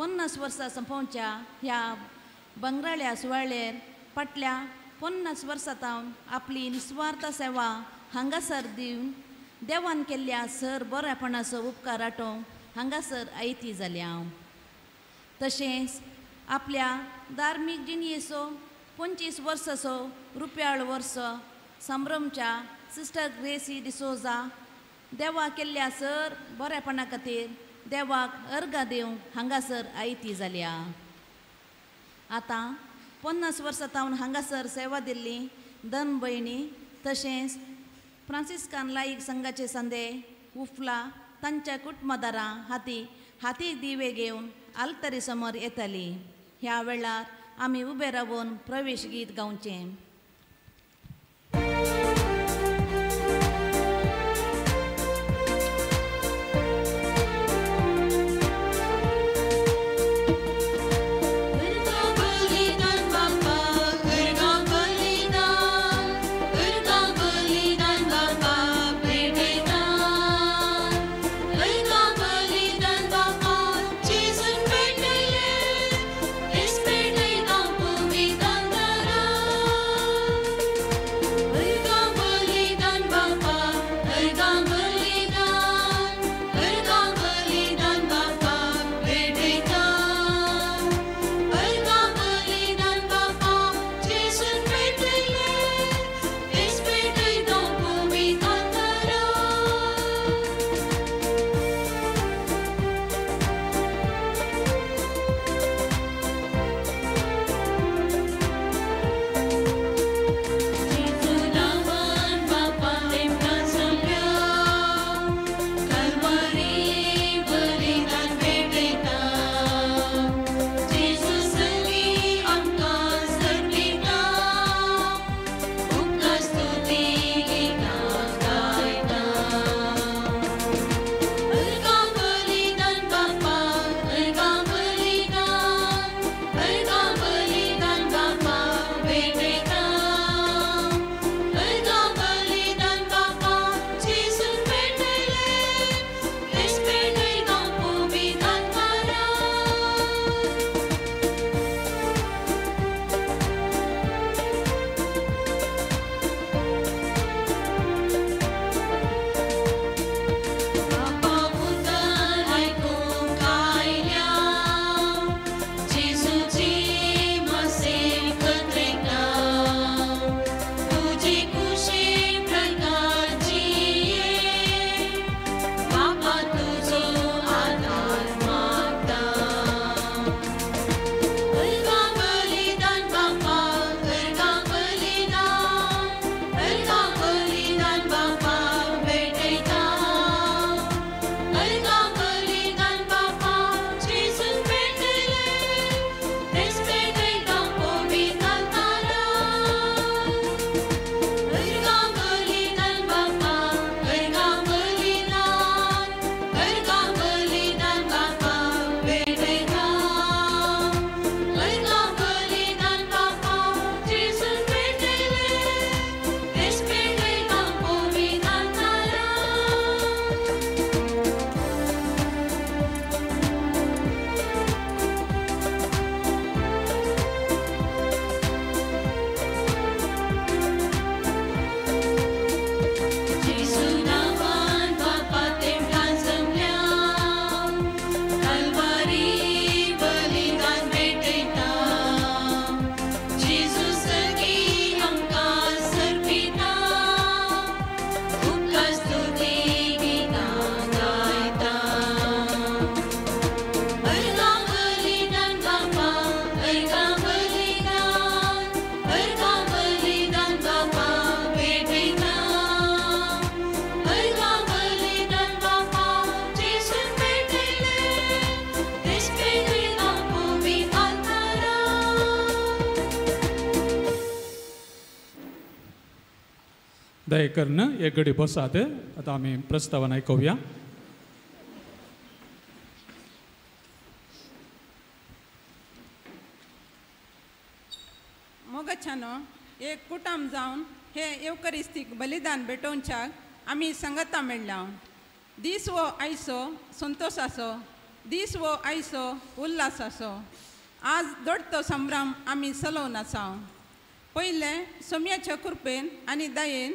50 वर्सां संपोवच्या ह्या बंगराळ्या सुवाळ्यार फाटल्या 50 वर्सां आपली निस्वार्थ सेवा हांगासर दिवन देवान केल्ल्या सर बरेपणाचो उपकार आठोवंक हांगासर आयती जाल्या. तशेंच आपल्या धार्मीक जिणयेचो 25 वर्साचो रुप्याळ वर्स संभ्रमच्या सिस्टर ग्रेसी डिसोजा देवा केल्ल्या सर बरेपणा खातीर देवाक अर्घ दिवंक हांगासर आयती जाल्या. आतां 50 वर्सां हांगासर सेवा दिल्ली धन भयणी तशेंच फ्रांसिस्कान लायक संघाचे संदे उफला तांच्या कुटुंबदारां हाती दिवे घेवन आल्तरी समोर येताली. ह्या वेळार आमी उबे रावून प्रवेश गीत गावचें. दयेकरन एक घडी बसात. आता आम्ही प्रस्तावना ऐकूया. मोगच्छानो एक कुटुंब जावन हे एवकरिस्तीक बलिदान भेटोवच्याक आमी संगता मेळ्ळा. दीस वो आयचो संतोषाचो दीस वो आयसो उल्हासाचो आज दडतो संभ्रम आमी चलोवन आसा पयले सोम्याच्या कृपेन आनी दयेन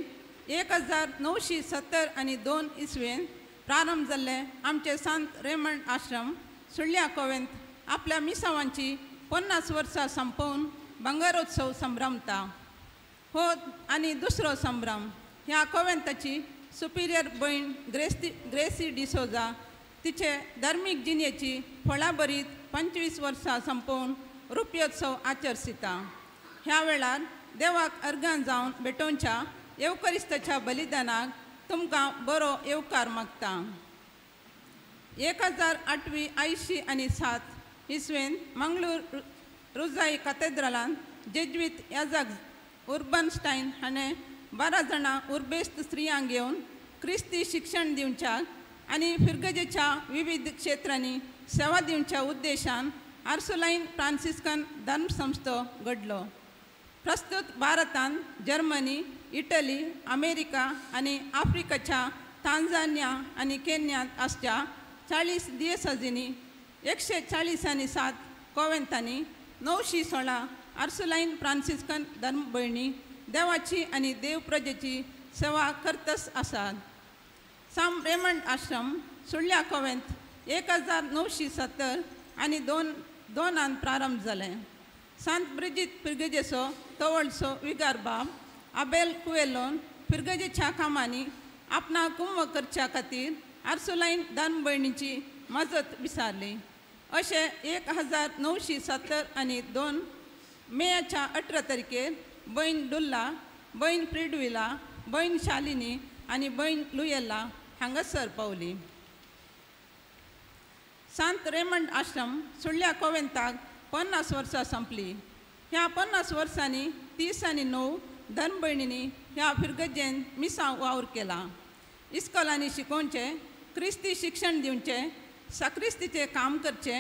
1972 इसवेन प्रारंभ जाल्ले आमचे संत रेमंड आश्रम सुळ्या कोवेंत आपल्या मिसावांची 50 वर्सां संपवून बंगारोत्सव संभ्रमता हो आनी दुसरो संभ्रम ह्या कोवेंताची सुपिरियर भयण ग्रेसी डिसोजा तिचे धार्मीक जिणेची फळां बरीत 25 वर्सां संपवून रुपयोत्सव आचरसिता ह्या वेळार देवाक अर्गां जावन भेटोवच्या येवकरिस्ताच्या बलिदानाक तुमकां बरो येवकार मागता 1887 इसवेन मंगळूर रुजाई कॅथेड्रलांत जेजुईत याजक उर्बन स्टायन हाणें 12 जाणां उर्बेस्त स्त्रियांक घेवन क्रिस्ती शिक्षण दिवच्याक आनी फिरगजेच्या विविध क्षेत्रांनी सेवा दिवच्या उद्देशान आर्सुलाइन फ्रांसिस्कन धर्मसंस्थो घडलो प्रस्तुत भारतांत जर्मनी इटली अमेरिका आनी आफ्रिकाच्या तांझानिया आनी केन्यांत आसच्या 40 दिवसांनी 140 कोवेंतांनी 916 आर्सुलाइन फ्रांसिस्कन धर्म भयणी देवाची आनी देव प्रजेची सेवा करतस आसात साम रेमंड आश्रम सुळ्या कोवेंत 1970 आनी 2002 प्रारंभ जाले सांत ब्रिजित फिरगजेचो तवळसो विगार बाब आबेल कुएलोन फिरगजेच्या कामांनी आपणा कुंभ करच्या खातीर आर्सुलाइन धर्म भयणीची मजत विचारली अशें 1970 आनी 2 मेच्या 18 तारखेर भयण डुल्ला भयण फ्रिडविला भयण शालिनी आनी भयण लुयेला हांगासर पावली सांत रेमंड आश्रम सुळ्या कोवेंताक 50 वर्सां संपली ह्या 50 वर्सांनी 30 आनी 9 धर्म भयणींनी ह्या फिरगजेन मिसांव वावर केला इस्कॉलांनी शिकोवचे क्रिस्ती शिक्षण दिवचे साक्रिस्तीचे काम करचे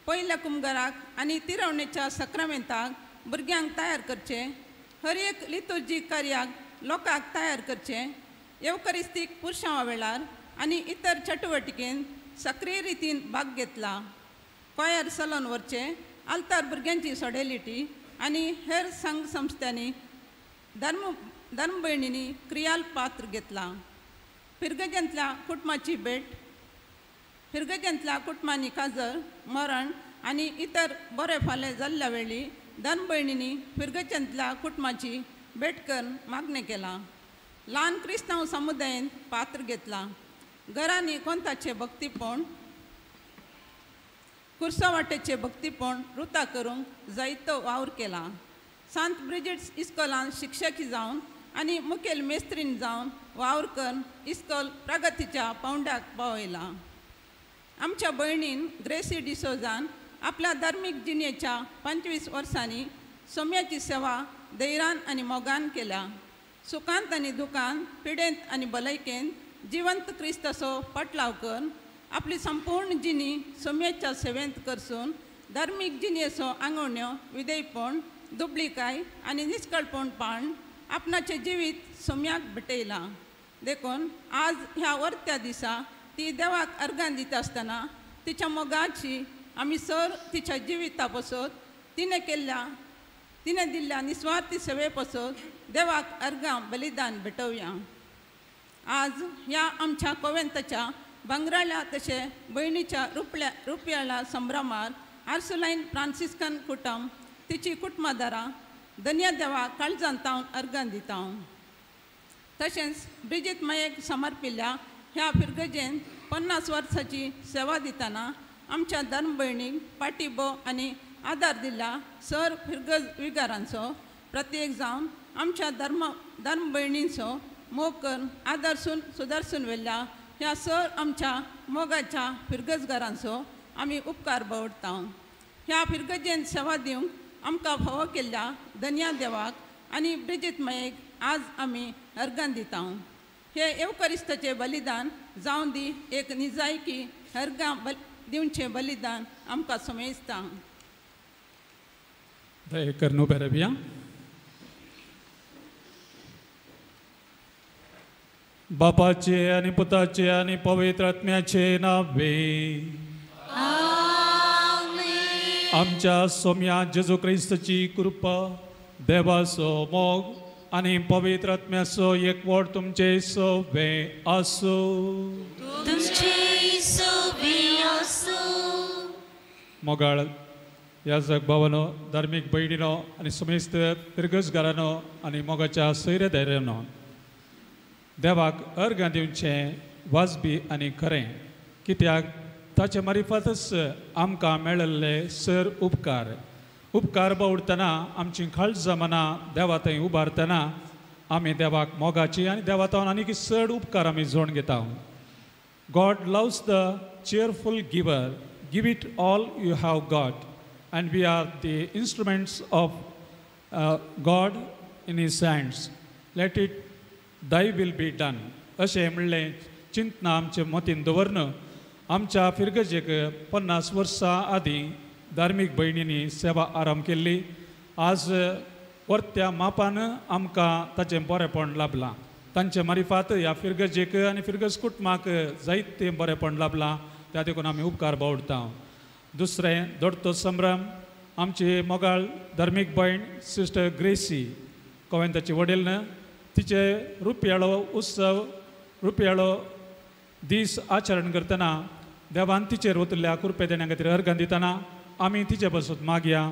पयल्या कुंभाराक आनी तिरवणेच्या सक्रामेंताक भुरग्यांक तयार करचे हर एक लितुर्जी कार्याक लोकांक तयार करचे येवकरिस्तीक पुरशांवा वेळार आनी इतर चटवटिकेन सक्रीय रितीन भाग घेतला कोयर चलोवन व्हरचे आल्तार भुरग्यांची सोडेलिटी आनी हेर संघ संस्थांनी धर्म भयणींनी क्रियाल पात्र घेतला फिरगजेंतल्या कुटुंबाची भेट फिरगजेंतल्या कुटुंबांनी काजर मरण आनी इतर बरे फाले जाल्ल्या वेळी धर्म भयणींनी फिरगजेंतल्या कुटुंबाची भेट करून मागणें केला ल्हान क्रिस्तांव समुदायान पात्र घेतला घरांनी कोंताचे भक्तीपण कुर्सावाटेचे भक्तीपण रुता करूंक जायतो वावर केला सांत ब्रिजिट्स इस्कॉलांत शिक्षकी जावन आनी मुखेल मेस्त्रीन जावन वावर करून इस्कॉल प्रगतीच्या पावंड्याक पावयला आमच्या भयणीन ग्रेसी डिसोजान आपल्या धार्मीक जिणेच्या 25 वर्सांनी सोम्याची सेवा धैर्यान आनी मोगान केल्या सुखांत आनी दुखांत पिडेंत आनी भलायकेंत जिवंत क्रिस्ताचो पटलाव करून आपली संपूर्ण जिणी सोम्याच्या सेवेंत करसून धार्मीक जिणेचो आंगवण्यो विधेयपण दुबळीकाय आनी निश्कळपण पाळून आपणाचें जिवीत सोम्याक भेटयला देखून आज ह्या वर्त्या दिसा ती देवाक अर्गां दिता आसतना तिच्या मोगाची आमी सर तिच्या जिविता पसत तिणें दिल्ल्या निस्वार्थी सेवे पसत देवाक अर्गां बलिदान भेटोवया आज ह्या आमच्या कोवेंताच्या बंगराळ्या तशें भयणीच्या रुपयाळा संभ्रमार आर्सुलाइन फ्रांसिस्कन कुटुंब तिची कुटुंबदारां धन्य देवा काळजांतावन अर्गां दिता तशेंच ब्रिजित मयेक समर्पिल्ल्या ह्या फिरगजेन 50 वर्सांची सेवा दितना आमच्या धर्म भयणीक पाठिंबो आनी आदार दिल्ल्या सर फिरगज विगारांचो प्रत्येक जावन आमच्या धर्म भयणींचो मोग करून आदरसून सुदारसून व्हेल्ल्या ह्या सर आमच्या मोगाच्या फिरगजगारांचो आमी उपकार बावडटा ह्या फिरगजेन सेवा दिवंक आमकां फावो केल्ल्या धन्या देवाक आनी ब्रिजित मयेक आज आमी अर्गां दिता हे येवकरिस्ताचें बलिदान जावन दी एक निजायकी अर्गां दिवचें बलिदान आमकां समेजता दयेकरनू बेरबिया बापाचे आनी पुताचे आनी पवित्र आत्म्याचे नावे आमच्या सोम्या जेजू क्रिस्ताची कृपा देवाचो मोग आनी पवित्र आत्म्याचो एकवट तुमचे सवे आसो. मोगाळ याजक भावानो, धार्मीक भयणीनो आनी समेस्त तिरगसगारानो आनी मोगाच्या सैरधैर्यानो, देवाक अर्घ दिवचें वाजबी आनी खरें, कित्याक ताचे मारिफातच आमकां मेळिल्ले सर उपकार बावडतना आमची काळज मना देवा थंय उबारतना आमी देवाक मोगाची आनी देवा तावन आनीक चड उपकार आमी जोड घेता. God loves the cheerful giver. Give it all you have got, and we are the instruments of God in his hands. Let it thy will be done. अशें म्हणलें चिंतना आमचे मतीन दवरन आमच्या फिरगजेक 50 वर्सां आदीं धार्मीक भयणींनी सेवा आरंभ केल्ली. आज परत्या मापान आमकां ताचें बरेंपण लाभलां. तांचे मारिफात ह्या फिरगजेक आनी फिरगज कुटुंबाक जायतें बरेंपण लाभलां. त्या देखून आमी उपकार बावडटा. दुसरें दोडतो संभ्रम आमची मोगाळ धार्मीक भयण सिस्टर ग्रेसी कोवेंताची वडील तिचे रुपयाळो उत्सव रुपयाळो दीस आचरण करतना देवान तिचेर वतल्या कृपे देण्या खातीर अर्घ दितना आमी तिचे बसून मागया.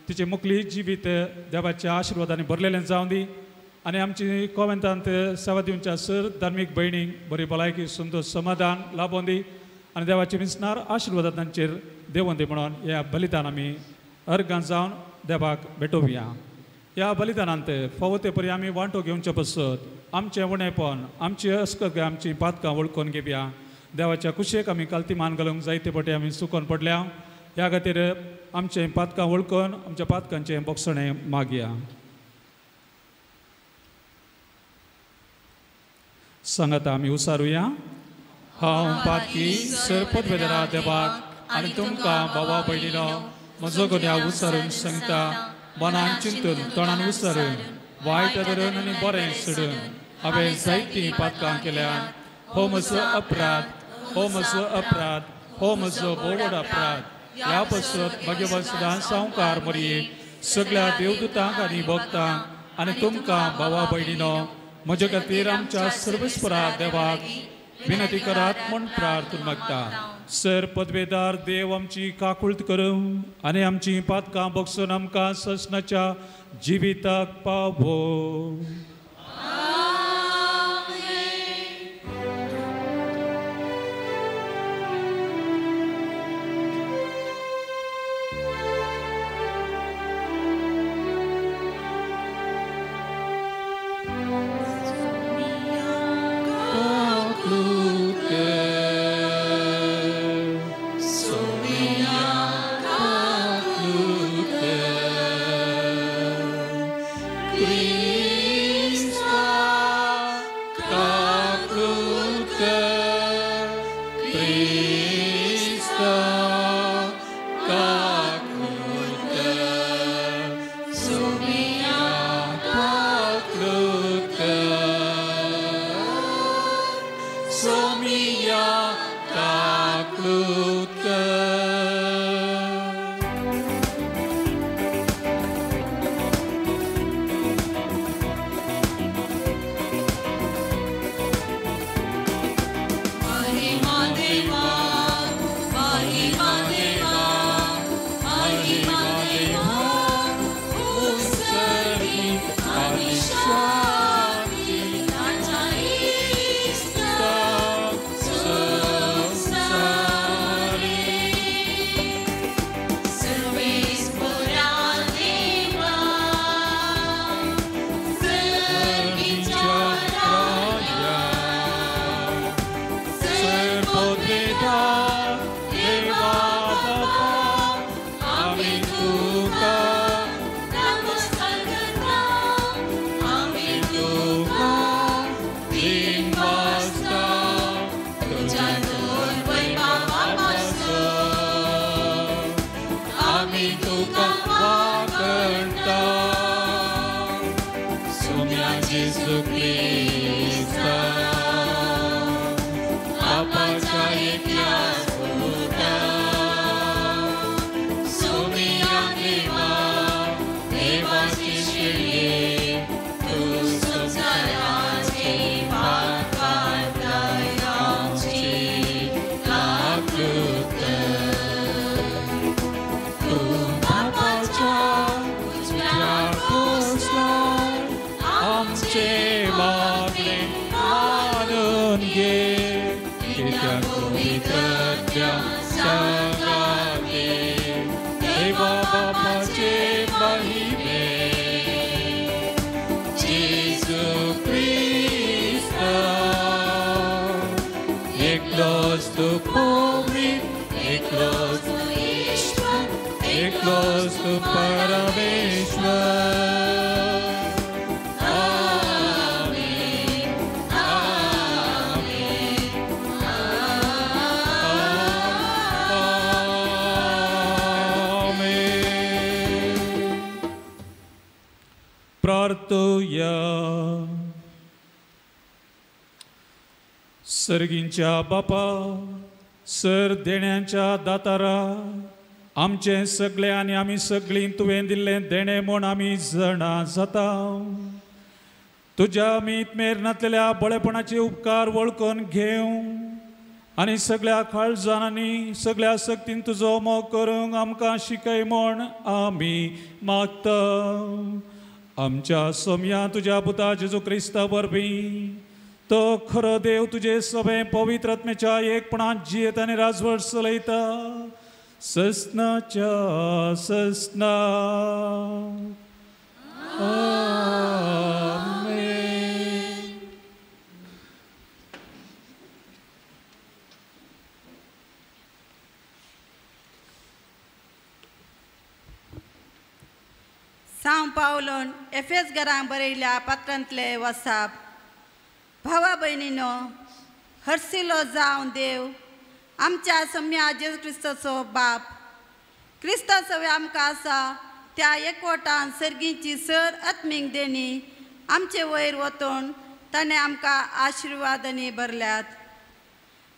तिचे मुखली जिवीत देवाच्या आशिर्वादांनी भरलेलें जावं दी आनी आमची कोवेंतांत सेवा दिवच्या सर धार्मीक भयणीक बरी भलायकी संतोष समाधान लाभोवन दी आनी देवाचे विस्नार आशिर्वाद तांचेर देवोन दी म्हणून ह्या बलिदान आमी अर्गां जावन देवाक भेटोवया. ह्या बलिदानांत फावो ते परी आमी वांटो घेवचे बसत आमचें उणेपण आमची अस्कग आमची पातकां वळखून घेवया. देवाच्या कुशेक आमी कालती मान घालूंक जायते पटी आमी चुकोवन पडल्या. ह्या खातीर आमचें पातकां वळखून आमच्या पातकांचें बोगसणें मागया. सांगात आमी उसारुया. हांव पातकी सर पदवेदारा देवाक आनी तुमकां भावा भयणीनो म्हजो गुन्यांव उसारून सांगता. मनान चिंतून तोंडान उसारून वायट धरून आनी बरें सोडून हांवें जायतीं पातकां केल्यात. हो म्हजो अपराध, हो म्हजो अपराध, हो म्हजो बोवड अपराध. ह्या पासून म्हगे वसदां संवकार मरये सगळ्या देवदूतांक आनी भक्तांक आनी तुमकां भावा भयणीनो म्हजे खातीर आमच्या सर्वेस्परा देवाक विनंती करात म्हूण प्रार्थना मागता. सर पदवेदार देव आमची काकुळट करूं आनी आमची पातकां बगसून आमकां ससनाच्या जिविताक पावो. So me एकलोच तू परमेश्वर. प्रार्थूया. सर्गींच्या बापा, सर देण्याच्या दातारा, आमचे सगळे आनी आमी सगळीं तुवें दिल्लें देणें म्हूण आमी जाणा जाता. तुज्या मीत मेर नातलेल्या बळेपणाचे उपकार वळखून घेवं आनी सगळ्या काळजांनी सगळ्या सक्तीन तुजो मोग करूंक आमकां शिकय म्हूण आमी मागता. आमच्या सोम्या तुज्या पुता जेजू क्रिस्ता वरवीं तो खरो देव तुजे सगळे पवित्र आत्म्याच्या एकपणान जियेत आनी राजवट चलयता ससनाच्या ससना. आमेन. सांव पावलोन एफेस घरांक बरयल्या पात्रांतले वसाप. भावा भयणीनो, हरसिलो जावं देव आमच्या सम्या जेजू क्रिस्ताचो बाप. क्रिस्ता सवे आमकां आसा त्या एकवटान सर्गीची सर आत्मीक देणी आमचे वयर वतून ताणें आमकां आशिर्वादांनी भरल्यात.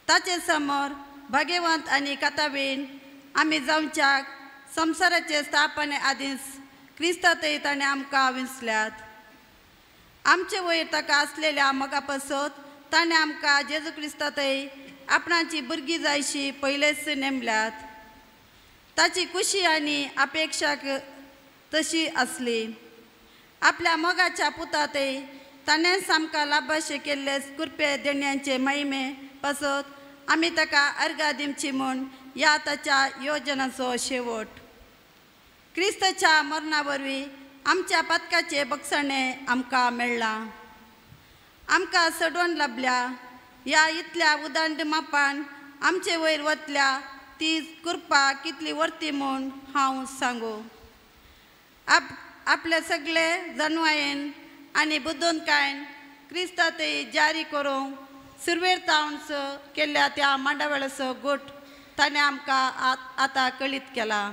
ताचे समोर भाग्यवंत आनी काताबीन आमी जावच्याक संवसाराचे स्थापने आदींच क्रिस्तांतय ताणें आमकां विंचल्यात. आमचे वयर ताका आसलेल्या मोगा पासत ताणें आमकां जेजू क्रिस्तांतय आपणाची भुरगीं जायशी पयलेच नेमल्यात. ताची खुशी आनी अपेक्षा तशी आसली. आपल्या मोगाच्या पुतातय ताणेंच आमकां लाभाशे केल्ले कृपे देण्यांचे महिमे पासत आमी ताका अर्घां दिवची म्हूण ह्या ताच्या योजनाचो शेवट. क्रिस्ताच्या मरणा वरवीं आमच्या पतकाचे बक्षणे आमकां मेळ्ळां. आमकां सडवण लाभल्या. ह्या इतल्या उदांड मापान आमचे वयर वतल्या ती कृपा कितली वर्ती म्हूण हांव सांगू. आपले सगळे जन्वायेन आनी बुद्दोनकायेन क्रिस्तांतय जारी करूंक सुरवेरतावंच केल्ल्या त्या मांडावळाचो गोठ ताणें आमकां आतां कळीत केला.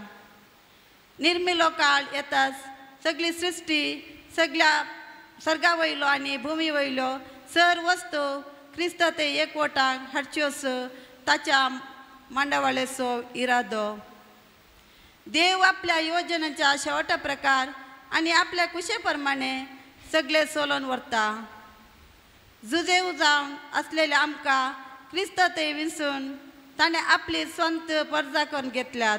निर्मिलो काळ येताच सगळी सृश्टी सगळ्या सर्गा वयलो आनी भुमी वयल्यो सर वस्तू क्रिस्तांतय एकवटाक हाडच्योच ताच्या मांडावळेचो इरादो. देव आपल्या योजनेच्या शेवटा प्रकार आनी आपल्या कुशे प्रमाणे सगळे चलोवन व्हरता. जुजेव जावन असलेल्या आमकां क्रिस्तांतय विंचून ताणें आपली स्वंत परजा करून घेतल्यात.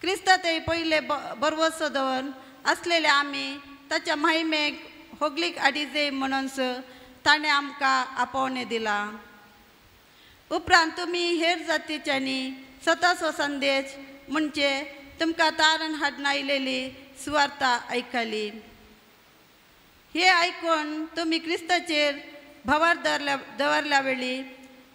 क्रिस्तांतय पयले बरवसो दवरून असलेले आमी ताच्या महिमेक होगलीक आडिजे म्हणूनच ताणें आमकां आपोवणे दिला. उपरांत तुमी हेर जातीच्यांनी स्वताचो संदेश म्हणजे तुमकां तारण हाडून आयलेली सुवार्ता आयकली. हे आयकून तुमी क्रिस्ताचेर भावार दवरल्या वेळी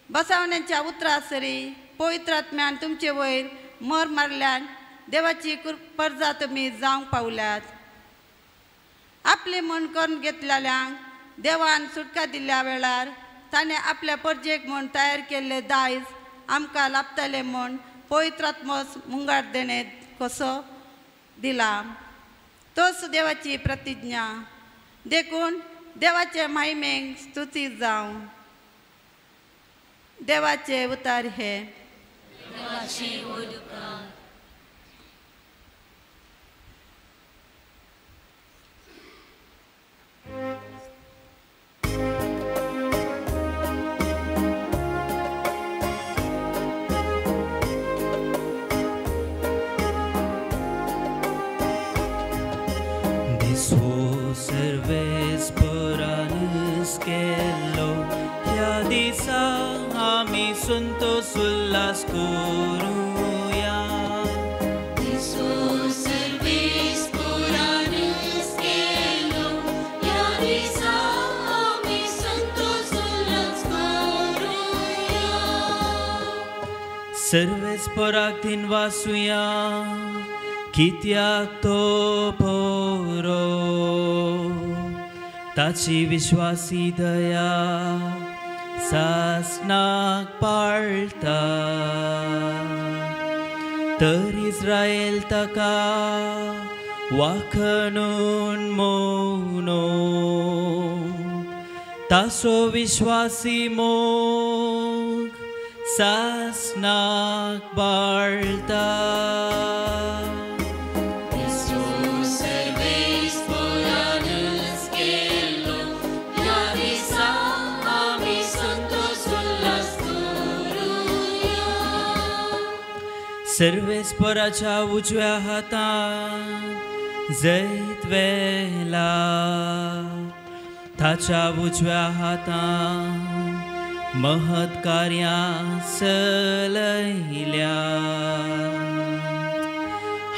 बसवण्याच्या उतरा सरी पवित्र आत्म्यान तुमचे वयर मोर मारल्यान देवाची परजा तुमी जावंक पावल्यात. आपले मन करून घेतलेल्यांक देवान सुटका दिल्ल्या वेळार ताणें आपल्या परजेक म्हूण तयार केल्ले दायज आमकां लाभतले म्हूण पवित्र आत्मोस मुंगार देणे कसो दिला. तोच देवाची प्रतिज्ञा. देखून देवाचे महिमेक स्तुती जावं. देवाचे उतार हे. सर्वेस पुराणस केलो ह्या दिसा आमी संतोष उल्हास करूया. सर्वेस पुराणस केलो ह्या दिसा आमी संतोष उल्हास करूया. सर्वेस पोराक दिन वासुया कित्याक तो बरो ताची विश्वासी दया सासनाक पाळता तर इस्राएल ताका वाखणून मोनो तासो विश्वासी मोग सासनाक बाळता सर्वेस्पराच्या उजव्या हातान जैत वेला ताच्या उजव्या हातान महत् कार्यां चलयल्या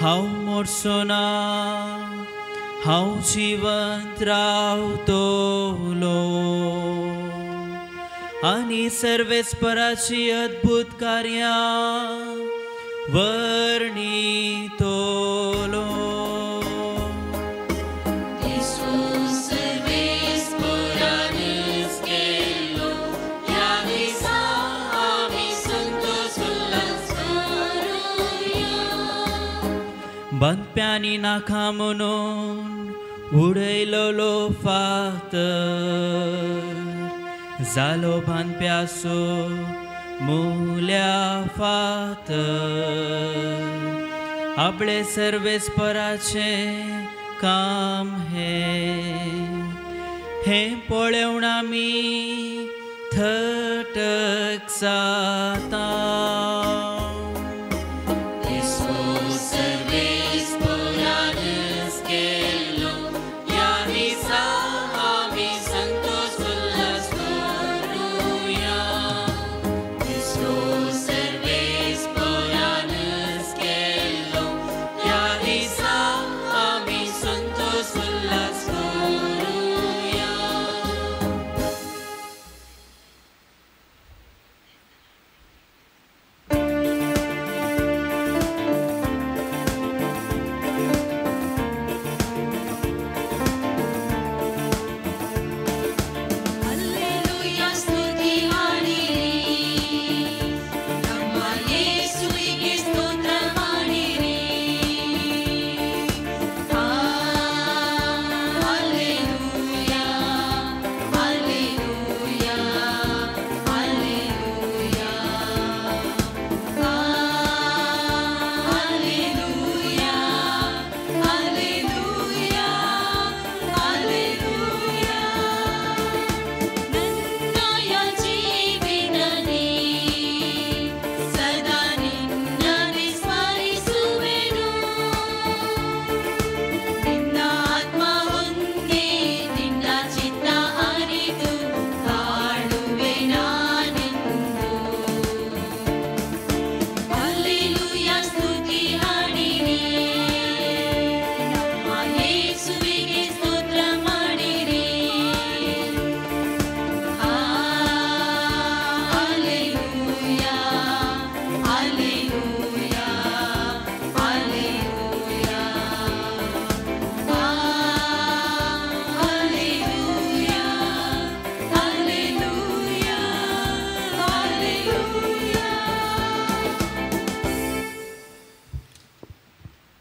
हांव मोडसोना हांव जिवंत रावतलो आनी सर्वेस्पराची अद्भुत कार्यां वर्णितोलो बांदप्यांनी नाका म्हणून उडयलोलो फातर जालो बांदप्याचो मूल्या फातर आपले सर्वेस्पराचे काम हे पळोवन आमी थटक जाता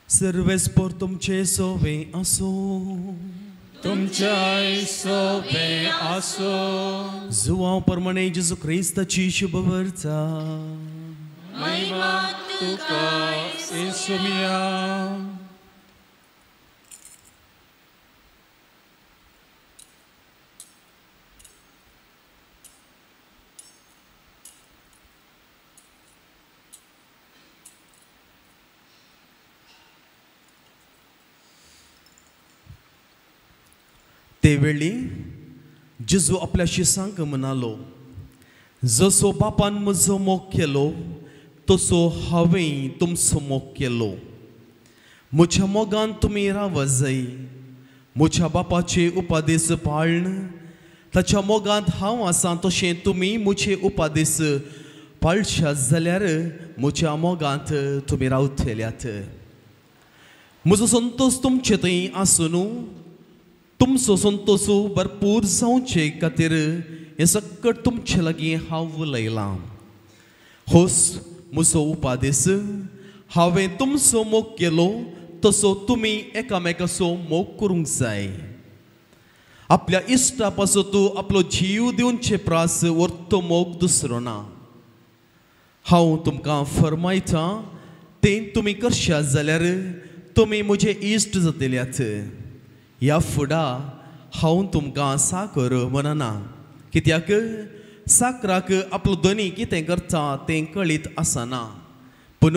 सर्वेस्पर तुमचे सोवे असो तुमच्या सोबे आसो जुवांव परमणे जेजू क्रिस्ताची शुभ वर्ता महिमा तुका येसुमिया ते वेळी जेजू आपल्या शिसांक म्हणालो जसो बापान म्हजो मोग केलो तसो हांवें तुमचो मोग केलो म्हज्या मोगान तुमी राव जाय म्हज्या बापाचे उपादेश पाळण ताच्या मोगांत हांव आसां तशें तुमी म्हजे उपादेश पाळशात जाल्यार म्हज्या मोगांत तुमी रावतल्यात. म्हजो संतोष तुमचे थंय आसून तुमचो संतोष भरपूर जावचे खातीर हें सकट तुमचे लागीं हांव उलयलां. होस म्हजो उपादेश, हांवें तुमचो मोग केलो तसो तुमी एकामेकाचो मोग करूंक जाय. आपल्या इश्टा पासून तूं आपलो जीव दिवचे प्रास व्हरतो मोग दुसरो ना. हांव तुमकां फरमायतां तें तुमी करशात जाल्यार तुमी म्हजे इश्ट जातल्यात. ह्या फुडां हांव तुमकां साकर म्हणना, कित्याक साकराक आपलो धनी कितें करता तें कळीत आसना, पूण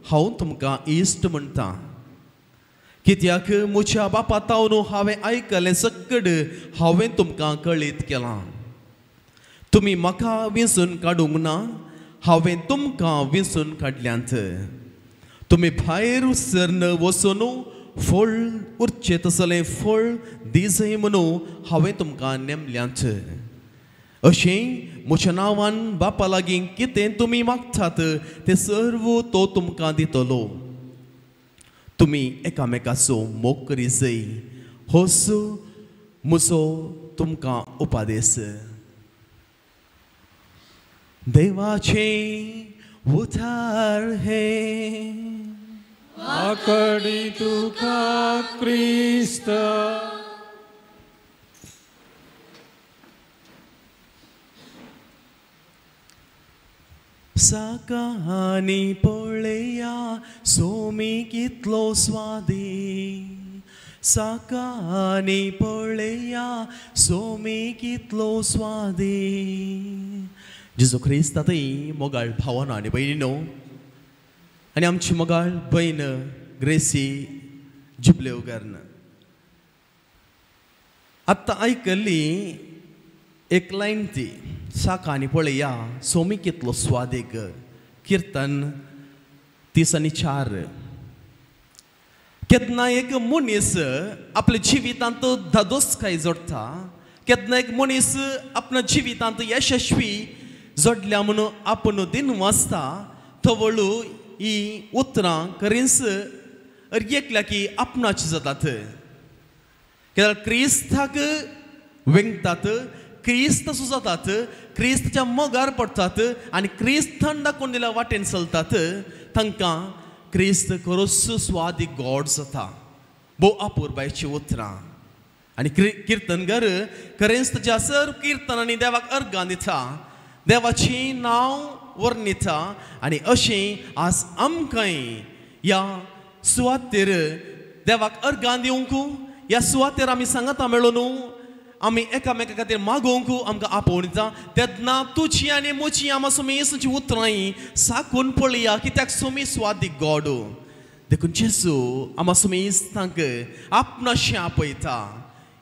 हांव तुमकां इश्ट म्हणटा. कित्याक म्हज्या बापा तावन हांवें आयकलें सकट हांवें तुमकां कळीत केलां. तुमी म्हाका विंचून काडूंक ना, हांवें तुमकां विंचून काडल्यांत. तुमी भायर सरन वचून फळ उरचें तसलें फळ दिजय म्हणून हांवें तुमकां नेमल्यांत. अशें म्हज्या नांवान बापा लागीं कितें तुमी मागतात तें सर्व तो तुमकां दितलो. तुमी एकामेकाचो मोग करी जाय. होच म्हजो तुमकां उपादेश. देवाचें उद्धार हे आकडी तुका क्रिस्त. साकानी पळया सोमी कितलो स्वादी. साकानी पळया सोमी कितलो स्वादी. जेजू क्रिस्तांतय मोगाळ भावानो आनी भयणीनो, आनी आमची मोगाळ भयण ग्रेसी जुबलेवगार्न आत्तां आयकल्ली एक लायन ती साकानी पळया सोमी कितलो स्वादेक. कीर्तन 30:4. केन्ना एक मनीस आपल्या जिवितांत धादोसकाय जोडटा, केन्ना एक मनीस आपल्या जिवितांत यशस्वी जोडल्या म्हणून आपूण दिन वाचता, थवळू ही उतरां करीस एकल्या की आपणाची जातात. कित्याक क्रिस्ताक वेंगतात, क्रिस्त सुजातात, क्रिस्ताच्या मोगार पडटात आनी क्रिस्तान दाखोवन दिल्या वाटेन चलतात. तांकां क्रिस्त खरोच स्वादी गॉड जाता. भोव अपुरबायची उतरां. आनी किर्तनकार क्रिस्ताच्या सर्व किर्तनांनी देवाक अर्गां दिता, देवाचें नांव वर्णिता. आनी अशें आज आमकांय ह्या सुवातेर देवाक अर्गां दिवंक, ह्या सुवातेर आमी सांगता मेळून आमी एकामेका खातीर मागोवंक आमकां आपोवणीता. तेन्ना तुजी आनी म्हजी आमा सोमी येसूची उतरांय साकून पळया, कित्याक सोमी स्वादी गॉड. देखून जेजू आमा सोमी इस्तांक आपणाशें आपयता.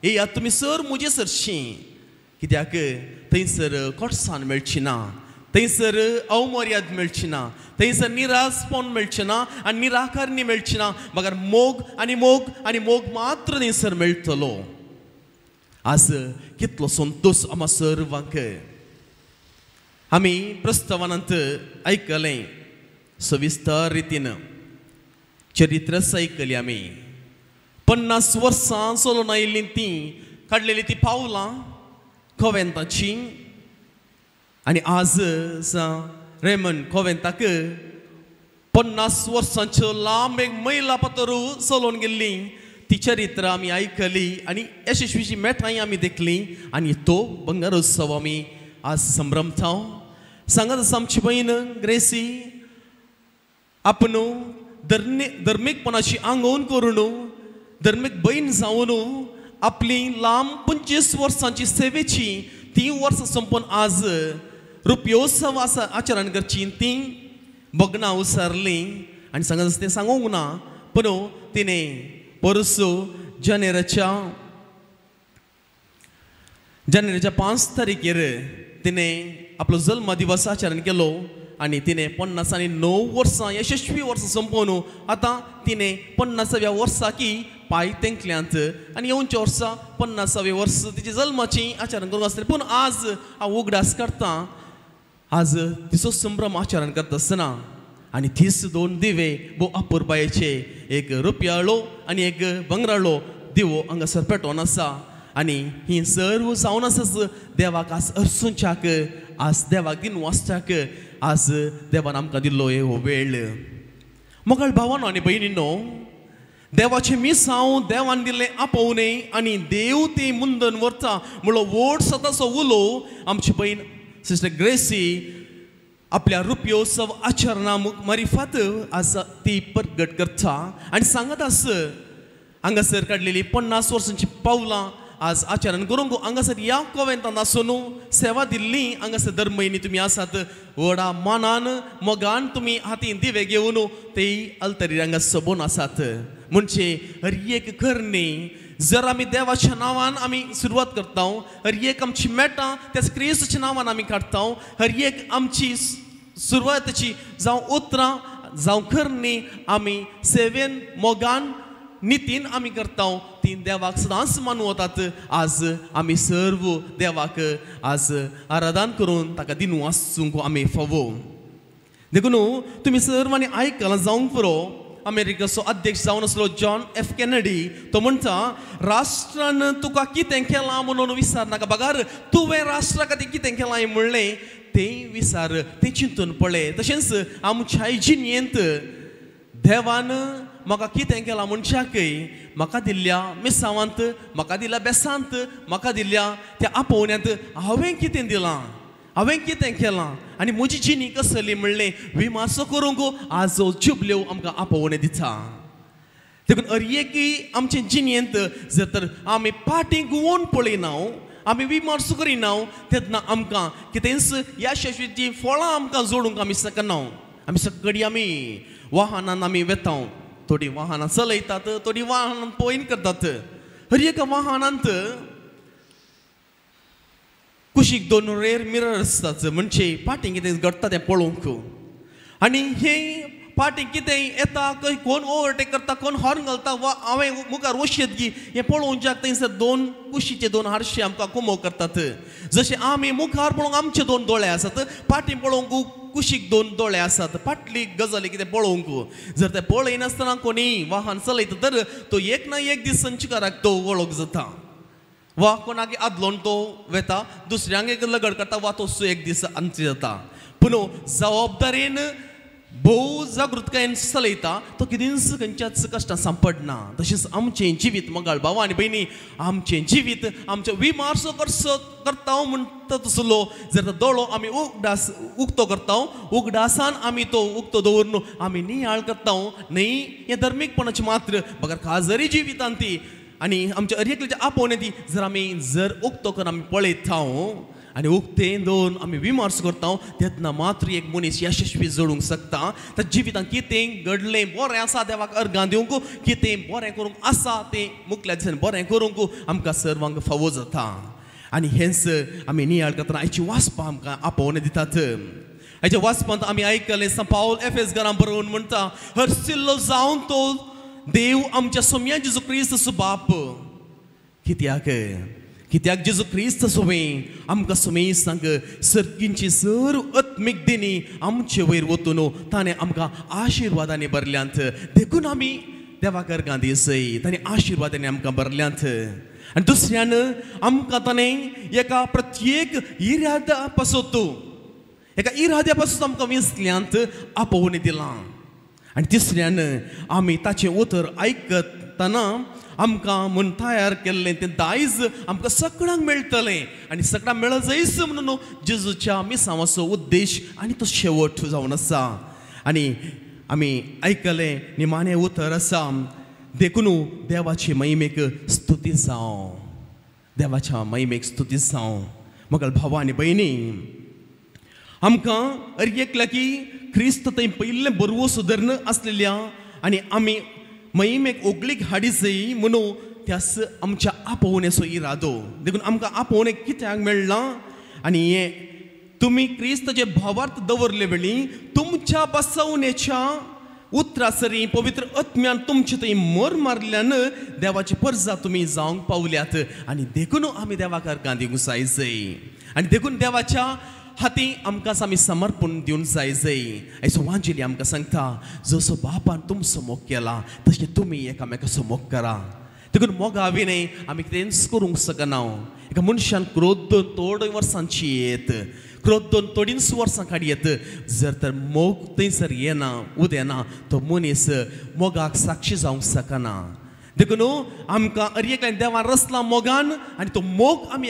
हे तुमी सर म्हजे सरशीं, कित्याक थंयसर कोटसाण मेळची ना, थंयसर अवमर्याद मेळची ना, थंयसर निरासपण मेळचें ना आनी निराकारणी मेळची ना. मागार मोग आनी मोग आनी मोग मात्र थंयसर मेळटलो. आज कितलो संतोश आमा सर्वांक. आमी प्रस्तावनांत आयकलें सविस्तर रितीन चरित्र आयकली आमी. 50 वर्सां चलून आयिल्लीं ती काडलेली ती पावलां कोवेंताची. आनी आज रेमन कोवेंताक 50 वर्सांच्यो लांब एक मैला पातोरू चलोवन गेल्ली ती चरित्र आमी आयकली आनी यशस्वीची मेठाई आमी देखली. आनी तो बंगार उत्सव आमी आज संभ्रमता. सांगात आसा आमची भयण ग्रेसी आपूण धर्मीकपणाची आंगवण करून धर्मीक भयण जावन आपली लांब 25 वर्सांची सेवेची 3 वर्सां संपून आज रुपयोत्सव आचरण करची ती भग्नां उसारली. आनी सांगात तें सांगूंक ना, पूण तिणें परसू जानेराच्या 5 तारखेर तिणें आपलो जल्म दिवस आचरण केलो. आनी तिणें 59 वर्सां यशस्वी वर्सां संपोवन आतां तिणें 50व्या वर्साकी पांय तेंकल्यांत. आनी येवच्या वर्सा 50वें वर्स तिच्या जल्माची आचरण करूंक आसतलें. पूण आज हांव उगडास करतां आज तिचो संभ्रम आचरण करता आसतना आनी तीस दोन दिवे भोव अपुरबायेचे एक रुपयाळो आनी एक बंगराळो दिवो हांगासर पेटोवन आसा आनी ही सर्व जावन आसा देवाक आज अर्सूंच्याक आज देवाक दिन वाचच्याक आज देवान आमकां दिल्लो हो वेळ. मोगाळ भावानो आनी भयणीनो, देवाचे मिसांव देवान दिल्लें आपोवणे आनी देव ते मुंदन व्हरता म्हणलो व्हड सताचो उलो आमची भयण सिस्टर ग्रेसी आपल्या रुपयोत्सव आचरणा मारिफत आज ती प्रगट करता आनी सांगत आस हांगासर काडलेली 50 वर्सांची पावलां आज आचरण करूंक हांगासर ह्या कोवेंतान आसून सेवा दिल्ली हांगासर दर म्हयने तुमी आसात व्हडा मानान मोगान तुमी हातीन दिवे घेवन ते अल्तरीर हांगा सोबून आसात. म्हणजे हर एक करणी जर आमी देवाच्या नांवान आमी सुरवात करता, हर एक आमची मेटां त्याच क्रिस्ताच्या नांवान आमी काडटा, हर एक आमची सुरवातेची जावं उतरां जावं करणी आमी सेवेन मोगान नितीन आमी करता ती देवाक सदांच मानूं वतात. आज आमी सर्व देवाक आज आराधन करून ताका दिन वाचूंक आमी फावो. देखून तुमी सर्वांनी आयकलां जावंक पुरो अमेरिकेचो अध्यक्ष जावन आसलो जॉन एफ केनेडी तो म्हणटा राष्ट्रान तुका कितें केलां म्हणून विचार नाका, बगार तुवें राष्ट्रा खातीर कितें केलां म्हणलें तें विचार, तें चिंतून पळय. तशेंच आमच्या जिणेंत देवान म्हाका कितें केलां मनशाकय म्हाका दिल्ल्या मिसांवांत, म्हाका दिल्ल्या बेसांत, म्हाका दिल्ल्या त्या आपोवण्यांत हांवें कितें दिलां, हांवें कितें केलां आनी म्हजी जिणी कसली म्हणलें विमासो करूंक आज जुबल्यो आमकां आपोवणें दिता. देखून हर एकी आमचे जिणेंत जर तर आमी पाटीं घुंवोवन पळयना, आमी विमर्श करिना, तेन्ना आमकां कितेंच यशस्वीची फळां आमकां जोडूंक आमी शकना. आमी सगळीं आमी वाहनान आमी वेता, थोडीं वाहनां चलयतात, थोडीं वाहनां पळयन करतात. हर एका वाहनांत कुशीक 2 रेर मिरर आसतात, म्हणजे फाटीं कितें घडटा तें पळोवंक. आनी हे फाटीं कितें येता, कोण ओवरटेक करता, कोण हॉर्न घालता, वा हांवें मुखार वशेत गी हें पळोवच्याक थंयसर 2 कुशीचे 2 हारशे आमकां कुमो करतात. जशें आमी मुखार पळोवंक आमचे 2 दोळे आसात, फाटीं पळोवंक कुशीक 2 दोळे आसात. फाटली गजाली कितें पळोवंक जर ते पळयनासतना कोणी वाहन चलयता तर तो एक ना एक दीस संचकाराक तो वळख जाता, वा कोणाक आदलोन तो वेता, दुसऱ्यांक एक लगड करता, वा तो एक दीस अंत जाता. पूण जबाबदारेन भोव जागृतकायेन चलयता तो कितेंच खंयच्याच कश्टां सांपडना. तशेंच आमचें जिवीत मोगाळ भाव आनी भयणी, आमचें जिवीत आमचो विमार्सो करता म्हणटा तसलो जर दोळो आमी उक्तो करता, उगडासान आमी तो उक्तो दवरून आमी नियाळ करता न्ही, हें धर्मीकपणाची मात्र बगर खाजरी जिवितांत ती आनी आमच्या हर आपोवणे ती जर आमी उक्तो करून आमी पळयता आनी उक्तें दवरून आमी विमर्श करता, तेन्ना मात्र एक मनीस यशस्वी जोडूंक शकता. त्या जिवितांत कितें घडलें बरें आसा देवाक अर्गां दिवंक, कितें बरें करूंक आसा तें मुखल्या दिसांनी बरें करूंक आमकां सर्वांक फावो जाता. आनी हेंच आमी नियाळ करतना आयची वाचपां आमकां आपोवणें दितात. हाच्या वाचपांत आमी आयकलें सा पावल एफेसकारां बरोवन म्हणटा, हरसिल्लो जावन तो देव आमच्या सोम्या जेजू क्रिस्त बाप. कित्याक जेजू क्रिस्त सोवें आमकां सोमें सांग सर्गींची सर्व आत्मीक दिनी आमचे वयर वतून ताणें आमकां आशिर्वादांनी भरल्यांत. देखून आमी देवाक अर्गां दिसय, ताणें आशिर्वादांनी आमकां भरल्यांत. आनी दुसऱ्यान आमकां ताणें एका प्रत्येक इराद्या पासून आमकां विसल्यांत आपोवणें दिलां. आनी तिसऱ्यान आमी ताचें उतर आयकतना आमकां म्हूण तयार केल्लें तें दायज आमकां सगळ्यांक मेळटलें आनी सगळ्यांक मेळ जायस म्हणून जेजूच्या मिसांवाचो उद्देश आनी तो शेवट जावन आसा. आनी आमी आयकलें निमाणें उतर आसा, देखून देवाची महिमेक स्तुती जावं, देवाच्या महिमेक स्तुती जावं. मोगाळ भाव आनी भयणी, आमकां हर एकल्या की क्रिस्त थंय पयलें बरवो सुदारण आसलेल्या आनी आमी महिमेक ओगलीक हाडी जाय म्हणून त्यास आमच्या आपोवण्याचो इरादो. देखून आमकां आपोवणें कित्याक मेळ्ळां आनी हें तुमी क्रिस्ताचे भावार्थ दवरले वेळी तुमच्या बसवणेच्या उतरासरी पवित्र आत्म्यान तुमचे थंय मोर मारल्यान देवाची परजा तुमी जावंक पावल्यात. आनी देखून आमी देवाक अर्गां दिवंक जाय. आनी देखून देवाच्या हाती आमकां आमी समर्पण दिवन जाय आयचो वांजेली आमकां सांगता जसो बापान तुमचो मोग केला तशें तुमी एकामेकाचो मोग करा देखून मोगा विने आमी कितेंच करूंक शकना एका मनशान क्रोध तोड वर्सांची येत क्रोध 2-3 वर्सां काडी येत जर तर मोग थंयसर येना उदेना तो मनीस मोगाक साक्षी जावंक शकना देखून आमकां अर्येकल्यान देवान रचला मोगान आनी तो मोग आमी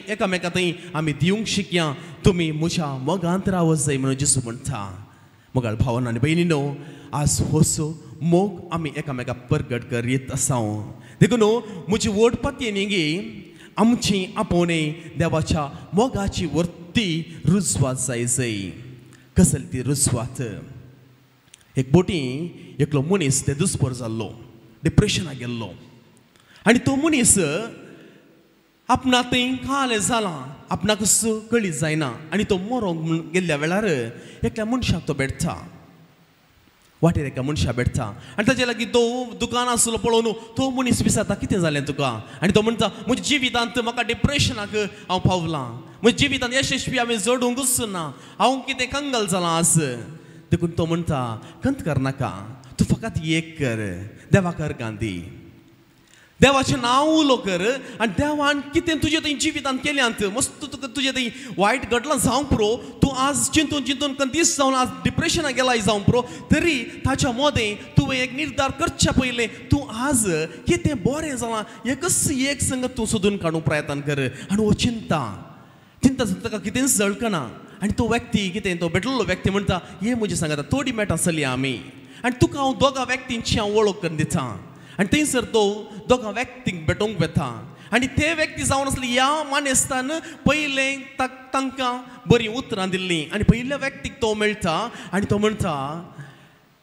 एकामेका थंय आमी दिवंक शिकया तुमी म्हज्या मोगांत रावत जाय म्हणून जेसू म्हणटा मोगाळ भावन आनी भयणीनो आज होसो मोग आमी एकामेका परगट करीत आसा देखून म्हजी वडपती न्ही आमची आपोवणे देवाच्या मोगाची वर्ती रुजवात जाय कसली ती रुजवात एक बोटी एकलो मनीस ते दुस्पर जाल्लो डिप्रेशनाक गेल्लो आनी तो मनीस आपणा थंय काल जाला आपणाक कळीत जायना आनी तो मरोंक गेल्ल्या वेळार एकल्या मनशाक तो भेटता वाटेर एका मनशा भेटता आनी ताचे लागीं तो दुकान आसलो पळोवन तो मनीस विचारता कितें जालें तुका आनी तो म्हणटा म्हज्या जिवितांत म्हाका डिप्रेशनाक हांव पावलां म्हज्या जिवितांत यशस्वी हांवें जोडूंकूच ना हांव कितें कंगाल जालां आज देखून तो म्हणटा कंत करनाका तूं फकत एक कर देवाक अर्गां दी देवाचें नांव उलो कर आनी देवान कितें तुजे थंय जिवितांत केल्यांत मस्त तुका तुजें थंय वायट घडलां जावं पुरो तूं आज चिंतून दीस जावन आज डिप्रेशनाक गेलाय जावं पुरो तरी ताच्या मोदें तुवें एक निर्धार करच्या पयलें तूं आज कितें बरें जालां एकच एक संगत तूं सोदून काडूंक प्रयत्न कर आनी हो चिंता ताका कितेंच जळकना आनी तो व्यक्ती कितें तो भेटलेलो व्यक्ती म्हणटा हे म्हजे सांगात थोडी मेळटा चली आमी आनी तुका हांव दोगा व्यक्तींची हांव वळख करून दिता आनी थंयसर तो दोगा व्यक्तींक भेटोवंक वेता आनी ते व्यक्ती जावन आसले ह्या मानेस्तान पयलें तांकां बरीं उतरां दिल्लीं आनी पयल्या व्यक्तीक तो मेळटा आनी तो म्हणटा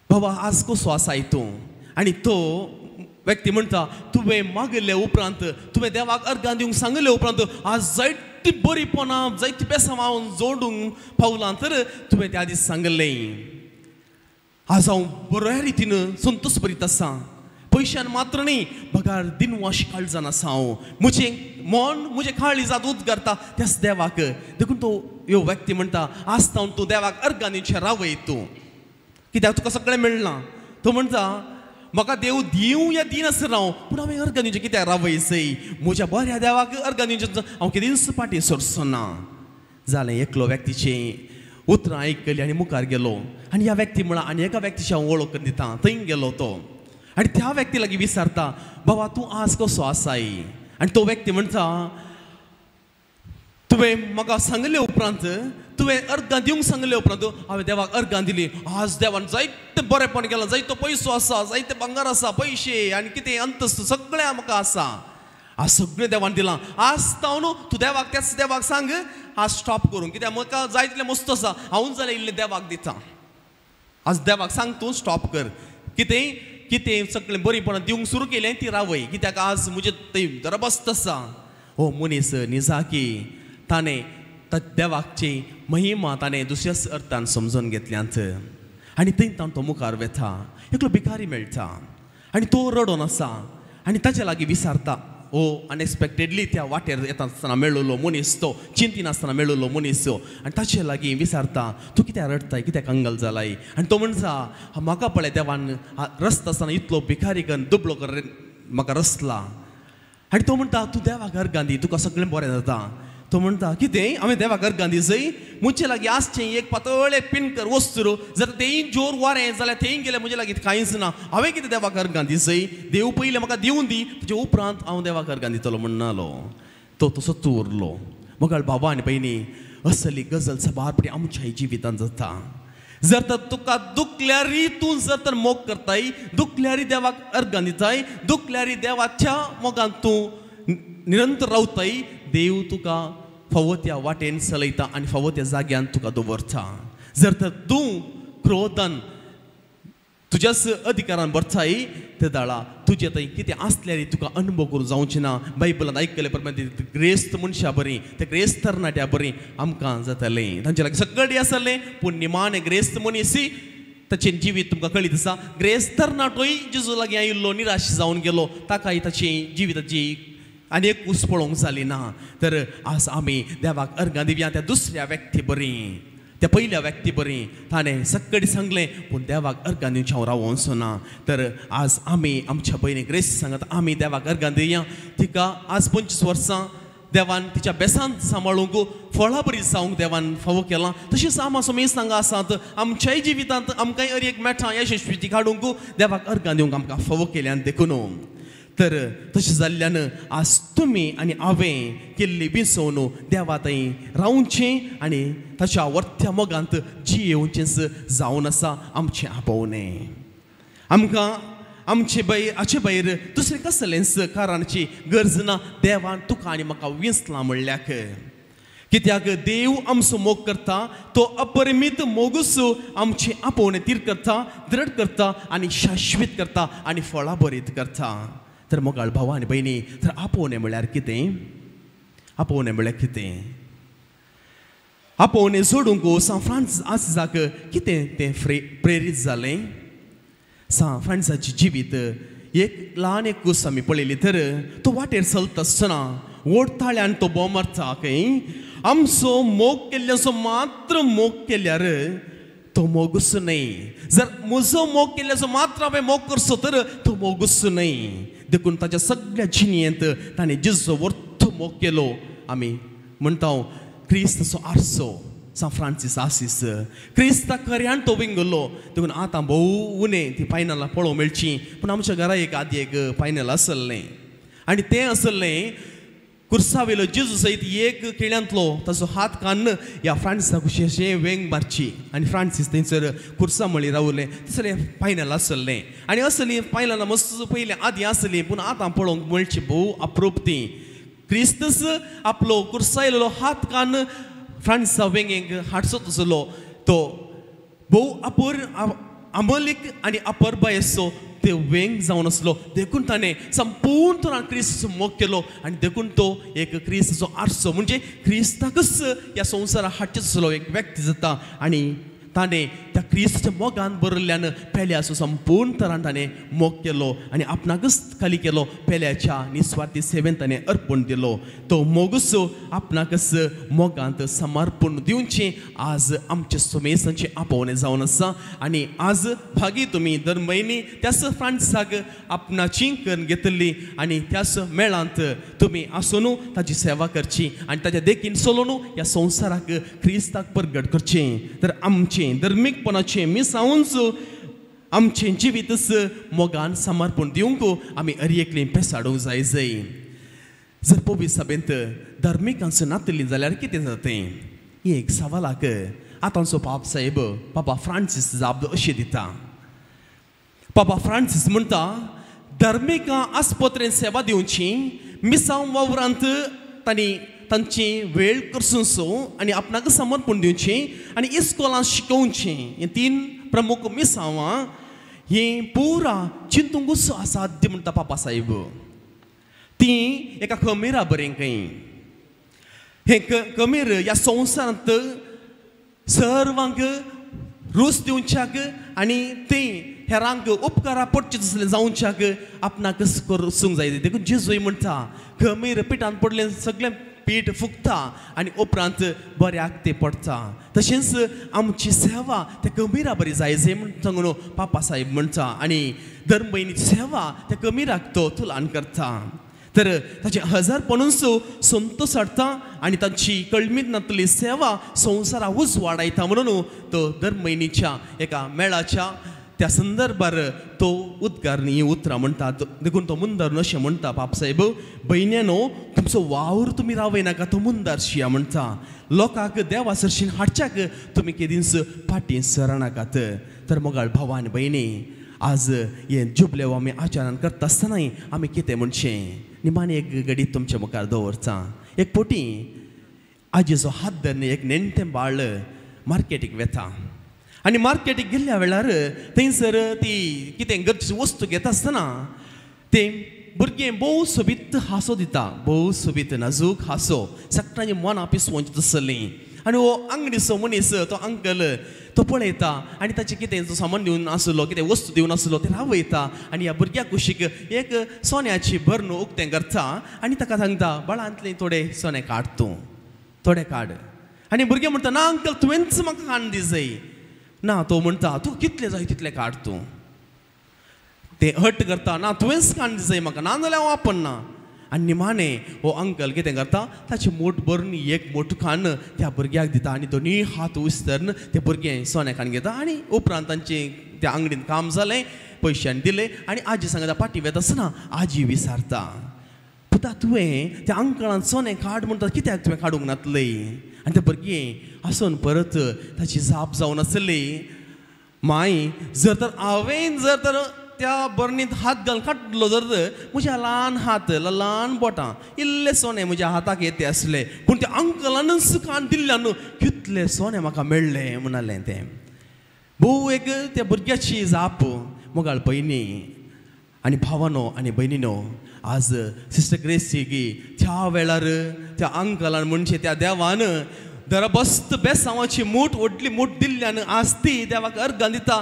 बाबा आज कसो आसाय तूं आनी तो व्यक्ती म्हणटा तुवें मागले उपरांत तुवें देवाक अर्गां दिवंक सांगले उपरांत आज जायती बरीपणां जायती बेसां हांव जोडूंक पावलां तर तुवें त्या दीस सांगलें आज हांव बऱ्या रितीन संतोश भरीत आसा पयशान मात्र न्ही पगार दिनवाश काळजान आसा हांव म्हजें मन म्हजें काळजांत उदगारता त्याच देवाक देखून तो ह्यो व्यक्ती म्हणटा आज तावन तूं देवाक अर्गां दिवचें रावय तूं कित्याक तुका सगळें मेळना तो म्हणटा म्हाका देव दिवं या दिनासर हांव पूण हांवें अर्गां दिवचें कित्याक रावयसय म्हज्या बऱ्या देवाक अर्गां दिवचें हांव केदींच फाटीं सरचो ना जालें एकलो व्यक्तीचें उतरां आयकली आनी मुखार गेलो आनी ह्या व्यक्ती म्हळ्यार आनी एका व्यक्तीची हांव वळख करून दिता थंय गेलो तो आनी त्या व्यक्ती लागीं विचारता बाबा तूं आज कसो आसाय आनी तो व्यक्ती म्हणटा तुवें म्हाका सांगले उपरांत तुवें अर्गां दिवंक सांगले उपरांत हांवें देवाक अर्गां दिली आज देवान जायतें बरेंपण केलां जायतो पयसो आसा जायते भांगर आसा पयशे आनी कितें अंतस्त सगळें म्हाका आसा आज सगळें देवान दिलां आज तावन तूं देवाक त्याच देवाक सांग आज स्टॉप करूं कित्याक म्हाका जाय तितलें मस्त आसा हांव जाल्यार इल्लें देवाक दिता आज देवाक सांग तूं स्टॉप कर कितें सगळें बरीपणां दिवंक सुरू केलें ती रावय कित्याक आज म्हजें थंय दरबस्त आसा हो मनीस निजाकी ताणें देवाची महिमा ताणें दुसऱ्याच अर्थान समजून घेतल्यांत आनी थंय तावन तो मुखार वेता एकलो भिकारी मेळटा आनी तो रडोन आसा आनी ताचे लागीं विचारता हो अनएक्सपेक्टेडली त्या वाटेर येता आसतना मेळिल्लो मनीस तो चिंतीनासतना मेळिल्लो मनीस तो आनी ताचे लागीं विचारता तूं कित्याक रडताय कित्याक कंगाल जालाय आनी तो म्हणटा म्हाका पळय देवान रचता आसतना इतलो भिकारी करून दुबळो कर म्हाका रचला आनी तो म्हणटा तूं देवाक अर्गां दी तुका सगळें बरें जाता तो म्हणटा कितें हांवें देवाक अर्गां दी जंय म्हजे लागीं आसचें एक पातळ पिनकर वस्तू जर तेंय जोर वारें जाल्यार थंय गेलें म्हजे लागीं कांयच ना हांवें कितें देवाक अर्गां दी जंय देव पयलें म्हाका दिवून दी तुजे उपरांत हांव देवाक अर्गां दितलो म्हणनालो तो तसोच उरलो मोगाळ बाबा आनी भयणी असली गजल सबारपणी आमच्याय जिवितांत जाता जर तर तुका दुखल्यारी तूं जर तर मोग करताय दुखल्यारी देवाक अर्गां दिताय दुखल्यारी देवाच्या मोगान तूं निरंतर रावताय देव तुका फावो त्या वाटेन चलयता आनी फावो त्या जाग्यान तुका दवरता जर तर तूं क्रोधान तुज्याच अधिकारान भरताय ते दाळा तुजे थंय कितें आसल्यार तुका अनुभव करूं जावचें ना बायबलांत आयकले प्रमाणे ग्रेस्त मनशां बरीं ते ग्रेस्त तरणाट्या बरीं आमकां जातालें तांचे लागीं सगळें आसलें पूण निमाणें ग्रेस्त मनीस ताचें जिवीत तुमकां कळीत आसा ग्रेस्त तरणाटोय जेजू लागीं आयिल्लो निराश जावन गेलो ताकाय ताची जिविताची आनी एक कूस पळोवंक जाली ना तर आज आमी देवाक अर्गां दिवया त्या दुसऱ्या व्यक्ती बरी त्या पयल्या व्यक्ती बरी ताणें सक्कडी सांगलें पूण देवाक अर्गां दिवचें हांव रावोंचो ना तर आज आमी आमच्या भयणीक ग्रेसी सांगत आमी देवाक अर्गां दिवया तिका आज 25 वर्सां देवान तिच्या बेसांत सांबाळूंक फळां बरी जावंक देवान फावो केलां तशीच आम समेज सांगा आसात आमच्याय जिवितांत आमकांय एक मेठां यशस्वी काडूंक देवाक अर्गां दिवंक आमकां फावो केल्यान देखून तर तशें जाल्ल्यान आज तुमी आनी हांवें केल्ली बिसवण देवा थंय रावचें आनी ताच्या वर्त्या मोगांत जियेवचेंच जावन आसा आमचें आपोवणें आमकां आमचे हाचे भायर दुसरें कसलेंच कारांची गरज ना देवान तुका आनी म्हाका विंचलां म्हणल्याक कित्याक देव आमचो मोग करता तो अपरिमीत मोगूच आमचे आपोवणें तीर करता दृढ करता आनी शाश्वीत करता आनी फळां बरीत करता तर मोगाळ भावा आनी भयणी तर आपोवणें म्हळ्यार कितें आपोवणें म्हळ्यार कितें आपोवणें सोडूंक सान फ्रांसिसाक कितें तें प्रेरीत जालें सान फ्रांसिसाची जिवीत एक ल्हान एक कूस आमी पळयली तर तो वाटेर चलता आसतना ओडताळ्यान तो बोम मारता खंय आमचो मोग केल्ल्याचो मात्र मोग केल्यार तो मोगूच न्हय जर म्हजो मोग केल्ल्याचो मात्र हांवें मोग करचो तर तो मोगूच न्हय देखून ताच्या सगळ्या जिणेंत ताणें जिजो वर्थ मोग केलो आमी म्हणटा क्रिस्ताचो आरसो सान फ्रांसीस आसीस क्रिस्ताक खऱ्यान तो विंगलो देखून आतां भोव उणें ती फायनलां पळोवंक मेळची पूण आमच्या घरा एक आदी एक फायनल आसलें आनी तें आसलें कुर्सा वयलो जेजू सयत एक खिळ्यांतलो ताचो हात कान्न ह्या फ्रांसिसाक अशें वेंग मारची आनी फ्रांसीस थंयसर कुर्सा मळी रावलें तसलें फायनल आसलें आनी असलीं फायनलां मस्त पयलीं आदी आसलीं पूण आतां पळोवंक मेळची भोव अप्रूप ती क्रिस्तस आपलो कुर्सायलो हात कान्न फ्रांसिसा वेंगेक हाडचो आसलो तो भोव अमलीक आनी अपर्बायेचो ते वेंग जावन आसलो देखून ताणें संपूर्ण तरान क्रिस्ताचो मोग केलो आनी देखून तो एक क्रिस्ताचो आरसो म्हणजे क्रिस्ताकच ह्या संवसाराक हाडचें आसलो एक व्यक्ती जाता आनी ताणें त्या क्रिस्ताच्या मोगान बरयल्ल्यान पेल्याचो संपूर्ण तरान ताणें मोग केलो आनी आपणाकच खाली केलो पेल्याच्या निस्वार्थी सेवेन ताणें अर्पण दिलो तो मोगूच आपणाकच मोगांत समर्पण दिवचें आज आमचे सुमेसांचें आपोवणें जावन आसा आनी आज भागी तुमी दर म्हयनी त्याच फ्रांसिसाक आपणाची करून घेतली आनी त्याच मेळांत तुमी आसून ताची सेवा करची आनी ताच्या देखीन चलोवन ह्या संवसाराक क्रिस्ताक परगट करचें तर आमचें धर्मीकपणाचें मिसावूंच आमचें जिवीतच मोगान समर्पण दिवंक आमी एकलीं पेसाडूंक जाय जर पवित्र सभेंत धर्मीकांचो नातलीं जाल्यार कितें जातें ही एक सवालाक आतांचो पाप साहेब पापा फ्रांसीस जाप अशी दिता पापा फ्रांसीस म्हणटा धर्मिकां आस्पत्रेन सेवा दिवची मिसांव वावरांत तांणी तांची वेळ करसूंचो आनी आपणाक समर्पण दिवचें आनी इस्कॉलांत शिकोवचें हे 3 प्रमुख मिसांवां ही पुरा चिंतूंकूच असाध्य म्हणटा पापा साहेब ती एका कमेरा बरें खंय हे कमेर ह्या संवसारांत सर्वांक रूच दिवच्याक आनी तें हेरांक उपकारा पडचे तसलें जावच्याक आपणाकच करूंक जाय देखून जेजूय म्हणटा कमेर पिठांत पडलें सगळें पीठ फुगता आनी उपरांत बऱ्याक तें पडटा तशेंच आमची सेवा त्या कमेरा बरी जाय म्हण सांगून पापा साहेब म्हणटा आनी दर म्हयन्याची सेवा त्या कमेराक तो तुलान करता तर ताचे हजारपणूच संतोश हाडटा आनी तांची कळमीत नातली सेवा संवसाराक वाडयता म्हणून तो दर म्हयन्याच्या एका मेळाच्या त्या संदर्भार तो उद्गारणी उतरां म्हणटा देखून तो मुंदारून अशें म्हणटा पापसाहेब भयण्यानो तुमचो वावर तुमी रावयनाका तो मुंदार शिया म्हणटा लोकांक देवा सरशीन हाडच्याक तुमी केदींच फाटीं सरनाकात तर मोगाळ भावान भयणी आज हे जुबले आमी आचारान करता आसतनाय आमी कितें म्हणचें निमाणी एक घडी तुमच्या मुखार दवरता एक पोटी आजीचो हात धरन एक नेणटें बाळ मार्केटीक वेता आनी मार्केटीक गेल्ल्या वेळार थंयसर ती कितें गरजेची वस्तू घेता आसतना तें भुरगें भोव सोबीत हांसो दिता भोव सोबीत नाजूक हांसो सगळ्यांनी मनां पिसवोवचीं तसलीं आनी हो अंगडीचो मनीस तो अंकल तो पळयता आनी ताचें कितें जो सामान दिवन आसलो कितें वस्तू दिवन आसलो तें रावयता आनी ह्या भुरग्या कुशीक एक सोन्याची भरणू उक्तें करता आनी ताका सांगता बाळांतले थोडे सोने काड तूं थोडे काड आनी भुरगें म्हणटा ना अंकल तुवेंच म्हाका काण दी जाय ना तो म्हणटा तूं कितले जाय तितले काड तूं ते हट्ट करता ना तुवेंच काण दी जाय म्हाका ना जाल्यार हांव वापरना आनी निमाणें हो अंकल कितें करता ताची मूठ भरून एक मूठ खाण त्या भुरग्याक दिता आनी दोनी हात उस्तरन तें भुरगें सोने खाण घेता आनी उपरांत तांचें त्या अंगडीन काम जालें पयशांनी दिले आनी आजी सांगता पाटी वेता आसतना आजी विचारता पुता तुवें त्या अंकलान सोने काड म्हणटा कित्याक तुवें काडूंक नातलें आनी तें भुरगें आसून परत ताची जाप जावन आसली माय जर तर हांवें जर तर त्या बरणींत हात घालून काडलो जर म्हज्या ल्हान हात ल्हान बोटां इल्ले सोने म्हज्या हाताक येते आसले पूण त्या अंकलानच काण दिल्ल्यान कितले सोने म्हाका मेळ्ळे म्हणालें तें भोव एक त्या भुरग्याची जाप मोगाळ भयणी आनी भावानो आनी भयणीनो आज सिस्टर ग्रेसी त्या वेळार त्या अंकलान म्हणजे त्या देवान दरबस्त बेसांवाची मूठ व्हडली मूठ दिल्ल्यान आज ती देवाक अर्घां दिता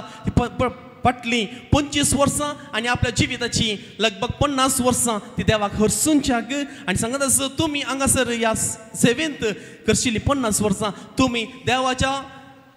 फाटलीं 25 वर्सां आनी आपल्या जिविताची लगभग 50 वर्सां ती देवाक हरसूंच्याक आनी सांगत आसा तुमी हांगासर ह्या सेवेंत करशिल्लीं 50 वर्सां तुमी देवाच्या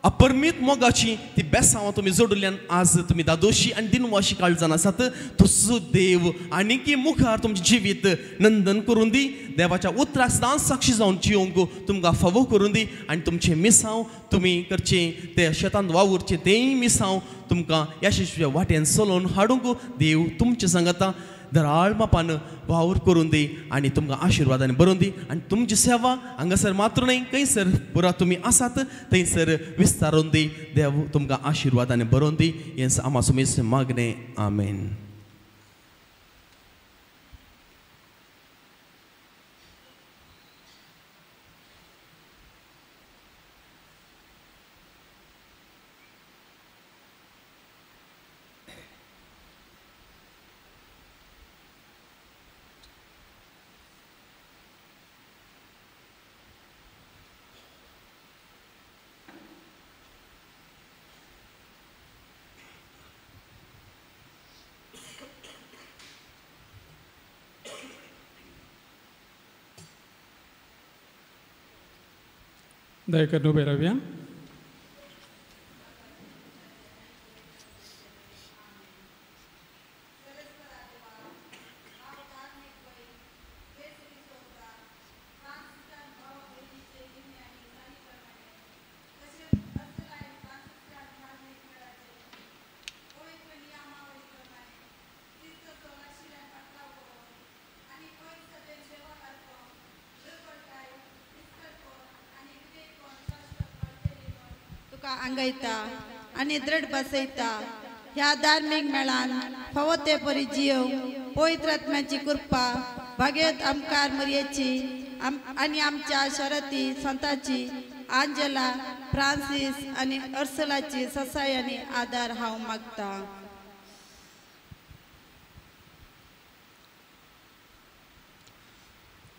अपरमीत मोगाची ती बेसांवां तुमी जोडल्यान आज तुमी दादोशी आनी दिनवाशी काळजान आसात तसो देव आनीकी मुखार तुमचें जिवीत नंदन करून दी देवाच्या उतराक सदांच साक्षी जावन जियोंक तुमकां फावो करून दी आनी तुमचें मिसांव तुमी करचें तें शेतांत वावुरचें तेंय मिसांव तुमकां यशस्वी वाटेन चलोवन हाडूंक देव तुमचे सांगता दराळ मापान वावर करून दी आनी तुमकां आशिर्वादान बरोवन दी आनी तुमची सेवा हांगासर मात्र न्हय खंयसर पुरा तुमी आसात थंयसर विस्तारून दी देव तुमकां आशिर्वादान बरोवन दी हें आमा सुमेस मागणें आमेन. दयकरन उबे रावया. आंगयता आनी दृढ बसयता ह्या धार्मीक मेळान फावो ते परी जियो पवित्र आत्म्याची कृपा भगवत आमकार मरियेची आनी आमच्या शरती संताची आंजला फ्रांसीस आनी अर्सलाची ससाय आनी आदार हांव मागता.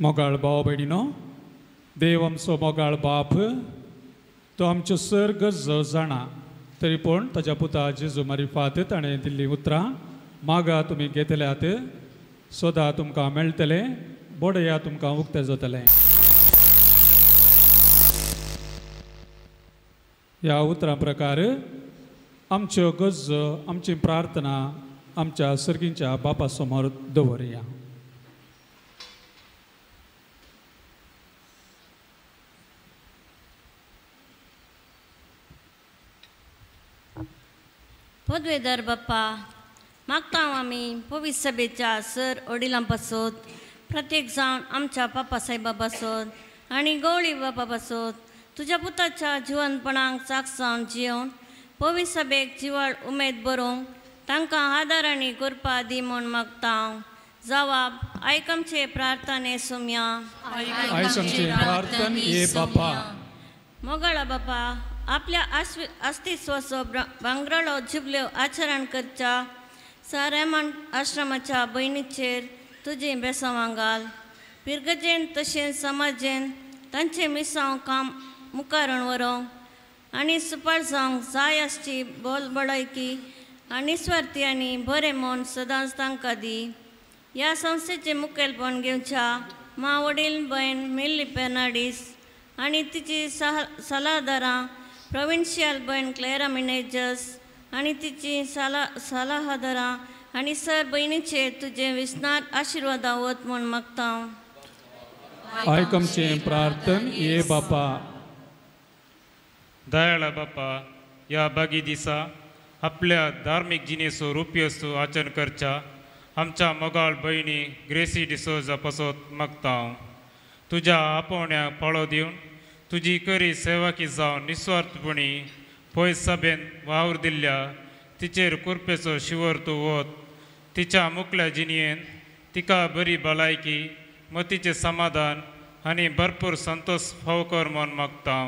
मोगाळ भाव भयणीनो देव आमचो मोगाळ बाप तो आमच्यो सर्ग जाणा तरी पूण ताच्या पुता जेजू मारिफात ताणें दिल्लीं उतरां मागा तुमी घेतल्यात सोदा तुमकां मेळटले बोडया तुमकां उक्तें जातलें. ह्या उतरां प्रकार आमच्यो गरजो आमची प्रार्थना आमच्या सर्गींच्या बापा समोर दवरया. पदवेदार बाप्पा मागता आमी पवित्र सभेच्या सर वडिलां पासत प्रत्येक जावन आमच्या बापा साहेबा पासत आनी गवळी बापा पासत तुज्या पुताच्या जिवनपणाक चागसावन जियोवन पवित्र सभेक जिवाळ उमेद बरोवंक तांकां आदार आनी कृपा दी म्हूण मागता हांव. जवाब आयक आमचे प्रार्थने सुम्या मोगाळा बापा आपल्या अस्तित्वाचो भांगराळो जिबल्यो आचरण करच्या सारेमान आश्रमाच्या भयणीचेर तुजें बेसांवां घाल. पिरगजेन तशेंच समाजेन तांचें मिसांव काम मुखार व्हरूंक आनी सुपार जावंक जाय आसची बळयकी आनी स्वार्थी आनी बरें मन सदांच तांकां दी. ह्या संस्थेचें मुखेलपण घेवच्या मा वडील भयण मिल्ली फेर्नांडीस आनी तिची सल्लागारां प्रोविन्शियल भयण क्लेरा मिनेजस आनी तिची सल्लागारां आनी सर भयणीचे तुजे विस्नार आशिर्वादा वत म्हूण मागता. आयकमचें प्रार्थन ये बापा. दयाळा बापा, ह्या बागी दिसा आपल्या धार्मीक जिनेचो रुपयोचो आचरण करच्या आमच्या मोगाळ भयणी ग्रेसी डिसोजा पासत मागता. तुज्या आपोवण्याक फाळो दिवन तुजी करी सेवाकी जावन निस्वार्थपणी पयस सभेन वावर दिल्ल्या तिचेर कुरपेचो शिवर तूं वत. तिच्या मुखल्या जिणयेन तिका बरी भलायकी मतीचें समाधान आनी भरपूर संतोष फावो कर म्हूण मागता.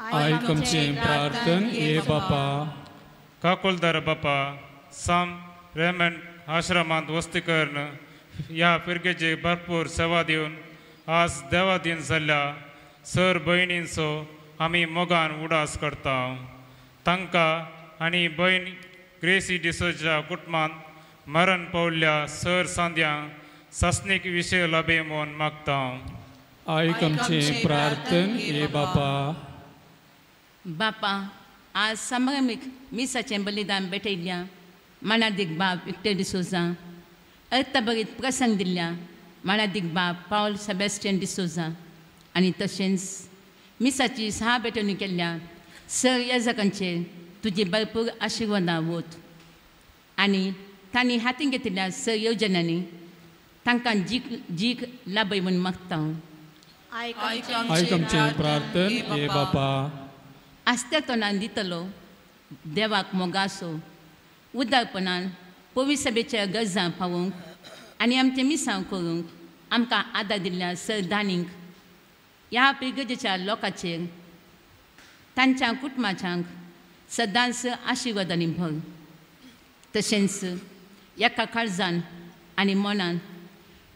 आयकमचें प्रार्थन ये बापा. काकोलदार बापा, साम रेमंड आश्रमांत वस्ती करून ह्या पिरगेची भरपूर सेवा दिवन आज देवा दिन जाल्ल्या सर भयणींचो आमी मोगान उडास करता. तांकां आनी भयण ग्रेसी डिसोजा कुटुंबांत मरण पावल्ल्या सर सांद्यांक सस्नीक विशय लाभे म्हूण मागता. आयकमचें प्रार्थन ये बापा. बापा, आज समगमीक मिसाचें बलिदान भेटयल्या मानादीक बाब विक्टर डिसोजा, अर्थबरीत प्रसंग दिल्ल्या मानादीक बाब पावल सेबॅस्टियन डिसोजा आनी तशेंच मिसाची 6 भेटवणी केल्ल्या सर येजकांचेर तुजी भरपूर आशिर्वादां वत आनी तांणी हातीन घेतिल्ल्या सर येवजण्यांनी तांकां जीक लाभय म्हूण मागता. आयकमचें प्रार्थन ये बापा. आस्त्या तोंडान दितलो देवाक मोगासो उदारपणान पवित्र सभेच्या गरजां पावोवंक आनी आमचें मिसांव करूंक आमकां आदार दिल्ल्या सर दानींक ह्या पिळगेच्या लोकांचेर तांच्या कुटुंबाच्यांक सदांच आशिर्वादांनी भर. तशेंच एका काळजान आनी मनान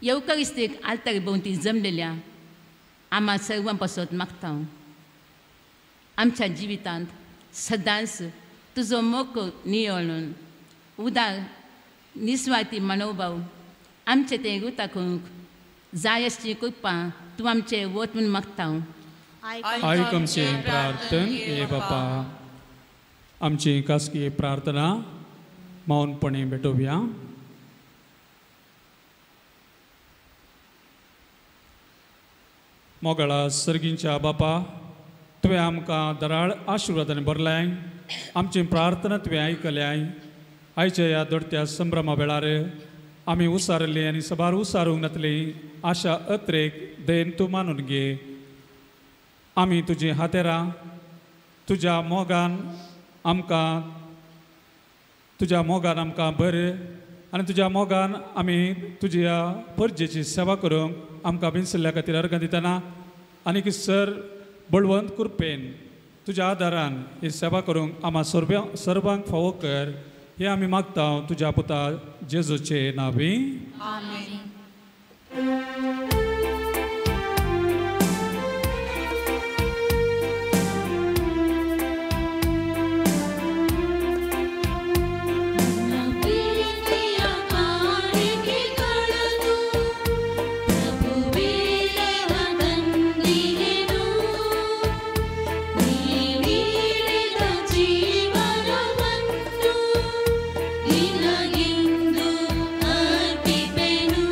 येवकारिस्तीक आल्तारी भोंवती जमलेल्या आम्हा सर्वां पासत मागता. आमच्या जिवितांत सदांच तुजो मोग नियळून उदार निस्वार्थी मनोभाव आमचें तें रुता करूंक जाय आसची कृपा तूं आमचें वत म्हूण मागता. आयकमचें प्रार्थन ये बापा. आमची खासगी प्रार्थना मौनपणे भेटोवया. मोगळा सर्गींच्या बापा, तुवें आमकां दराळ आशिर्वादान भरल्याय. आमची प्रार्थना तुवें आयकल्याय. आयच्या ह्या दडत्या संभ्रमा वेळार आमी उसारली आनी सबार उसारूंक नातली आशा अत्रेक देन तूं मानून घे. आमी तुजी हातेरां तुज्या मोगान आमकां भर आनी तुज्या मोगान आमी तुज्या परजेची सेवा करूंक आमकां भिनसल्ल्या खातीर अर्घ दितना आनीक सर बळवंत कृपेन तुज्या आदारान ही सेवा करूंक आम्हा सर्वांक फावो कर. हे आमी मागता तुज्या पुता जेजूचे नांवी. आमेन. ನಿನಗೆಂದು ಅರ್ಪಿಪೆನು.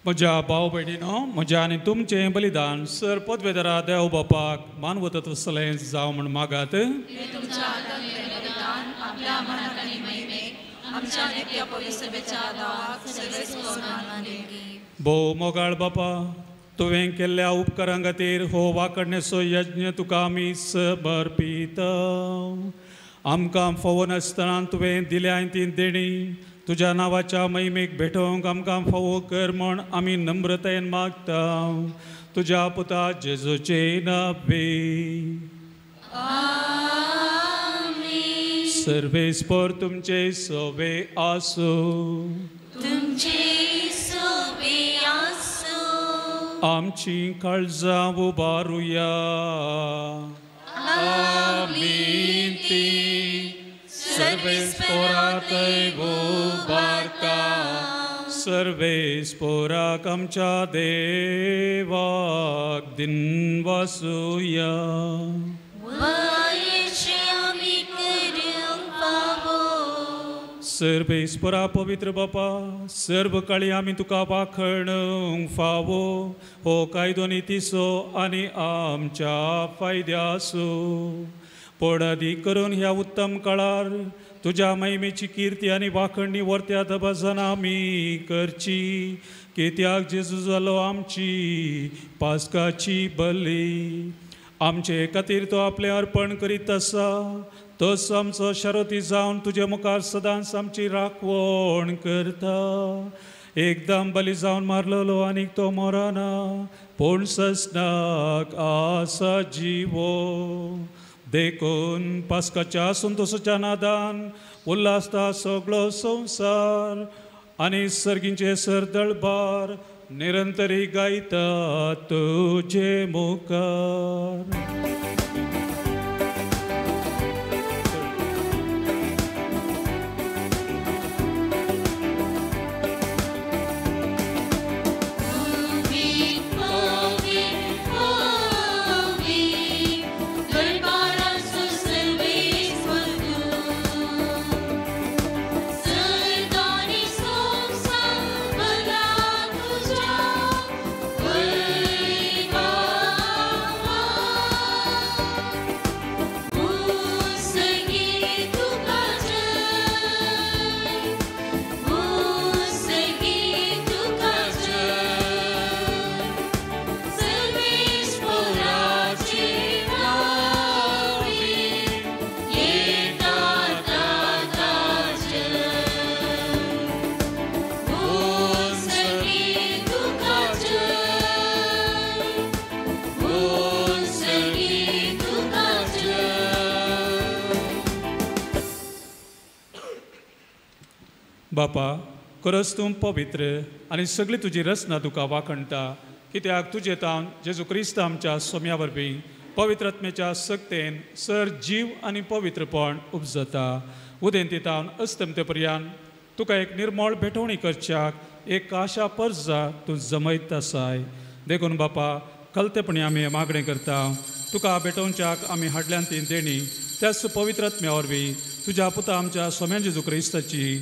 म्हज्या भाव भयणीनो, म्हजें आनी तुमचें बलिदान सर पदवेदरा देव बापाक मानवतत्वसलें जावं म्हण मागात. भोव मोगाळ बापा, तुवें केल्ल्या उपकारां खातीर हो वाकडणेचो यज्ञ तुका आमी समर्पित. आमकां फोव नासतना तुवें दिल्या ती देणी तुज्या नांवाच्या महिमेक भेटोवंक आमकां फोव कर म्हण आमी नम्रतायेन मागता. तुज्या पुता जेजूचे नांवे. सर्वेस्पर तुमचे सोवे आसूं. आमची काळजां उबारुया. आमीन. ती सर्वेस्पोरांतय उबारता. सर्वेस्पोराक आमच्या देवाक दिनवासुया. सर्वेस्परा पवित्र बापा, सर्व काळी आमी तुका वाखणूंक फावो. हो कायदो नितीसो आनी आमच्या फायद्यासो. पण अधिक करून ह्या उत्तम काळार तुज्या महिमेची कीर्ती आनी वाखणणी वर्त्यात भजन आमी करची. कित्याक जेजू जालो आमची पास्काची बली. आमचे खातीर तो आपलें अर्पण करीत आसा. तोच आमचो शारोती जावन तुजे मुखार सदांच आमची राखवण करता. एकदम बली जावन मारलेलो आनीक तो मरना, पूण ससनाक आसा जिवो. देखून पास्काच्या संतोशाच्या नादान उल्हासता सगळो संवसार आनी सर्गींचे सर दळबार निरंतरी गायता तुजे मुखार. बापा, खरंच तूं पवित्र आनी सगळी तुजी रचना तुका वाखणटा. कित्याक तुजे तावन जेजू क्रिस्त आमच्या सोम्या वरवीं पवित्रत्मेच्या सक्तेन सर जीव आनी पवित्रपण उपजता. उदेंती तावन अस्तमते पर्यंत तुका एक निर्मळ भेटवणी करच्याक एक आशा पर्जा तूं जमयत आसाय. देखून बापा, कलतेपणी आमी मागणें करता. तुका भेटोवच्याक आमी हाडल्यान ती देणी त्याच पवित्रत्म्या वरवीं तुज्या पुता आमच्या सोम्या जेजू क्रिस्ताची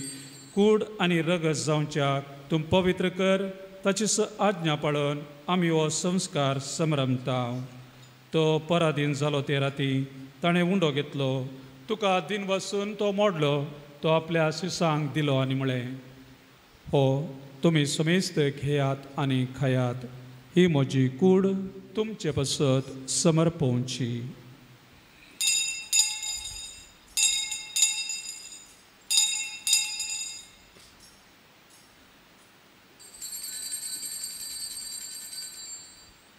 कूड आनी रगत जावच्याक तूं पवित्र कर. ताची आज्ञा पाळून आमी हो संस्कार समरमता. तो पराधीन जालो ते राती ताणें उंडो घेतलो. तुका दिन वचून तो मोडलो. तो आपल्या शिसांक दिलो आनी म्हळें, हो तुमी समेस्त घेयात आनी खायात. ही म्हजी कूड तुमचे पसत समर्पोवची.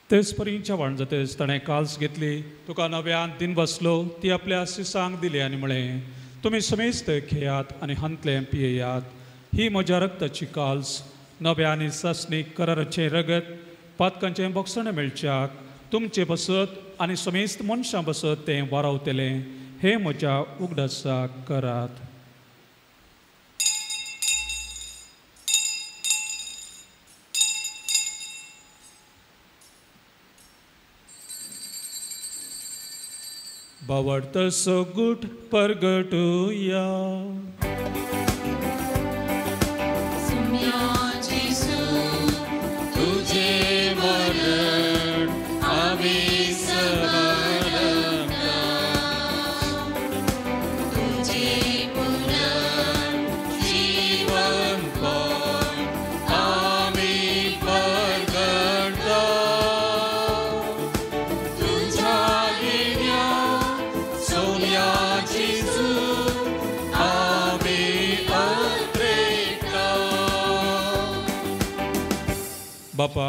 तेच परींच्या वाणजतेच ताणें काल्स घेतली. तुका नव्यान दिन बसलो ती आपल्या शिसांक दिली आनी म्हळें, तुमी समेस्त खेयात आनी हंतले पियेयात. ही म्हज्या रक्ताची काल्स, नव्या आनी सस्नीक कराराचें रगत, पातकांचें बोगसणें मेळच्याक तुमचे बसत आनी समेस्त मनशां बसत तें वारावतलें. हे म्हज्या उगडासाक करात. बावडतसो गुट परगटुया. सुम्या जेसू बापा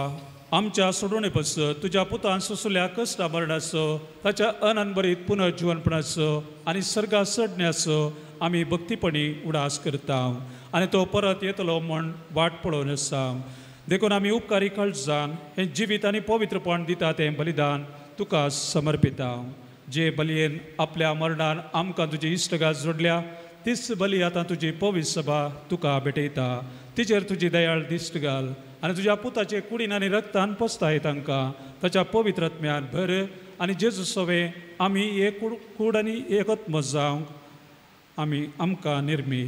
आमच्या सोडवणे पासत तुझ्या पुतान सोसल्या कष्टा मरणाचो ताच्या अनंबरीत पुनर्जीवनपणाचो आनी सर्गा चडण्याचो आमी भक्तीपणी उडास करता आनी तो परत येतलो म्हण वाट पळोवन आसा देखून आमी उपकारी काळजान हे जिवीत आनी पवित्रपण दिता तें बलिदान तुका समर्पिता जे बलयेन आपल्या मरणान आमकां तुजी इश्टगात जोडल्या तीच बली आतां तुजी पवित्र सभा तुका भेटयता तिचेर तुजी दयाळ दिश्ट घाल आनी तुज्या पुताचे कुडीन आनी रक्तान पोसताय तांकां ताच्या पवित्रत्म्यान भर आनी जेजू सवे आमी एक कूड आनी एकत जावंक आमी आमकां निर्मी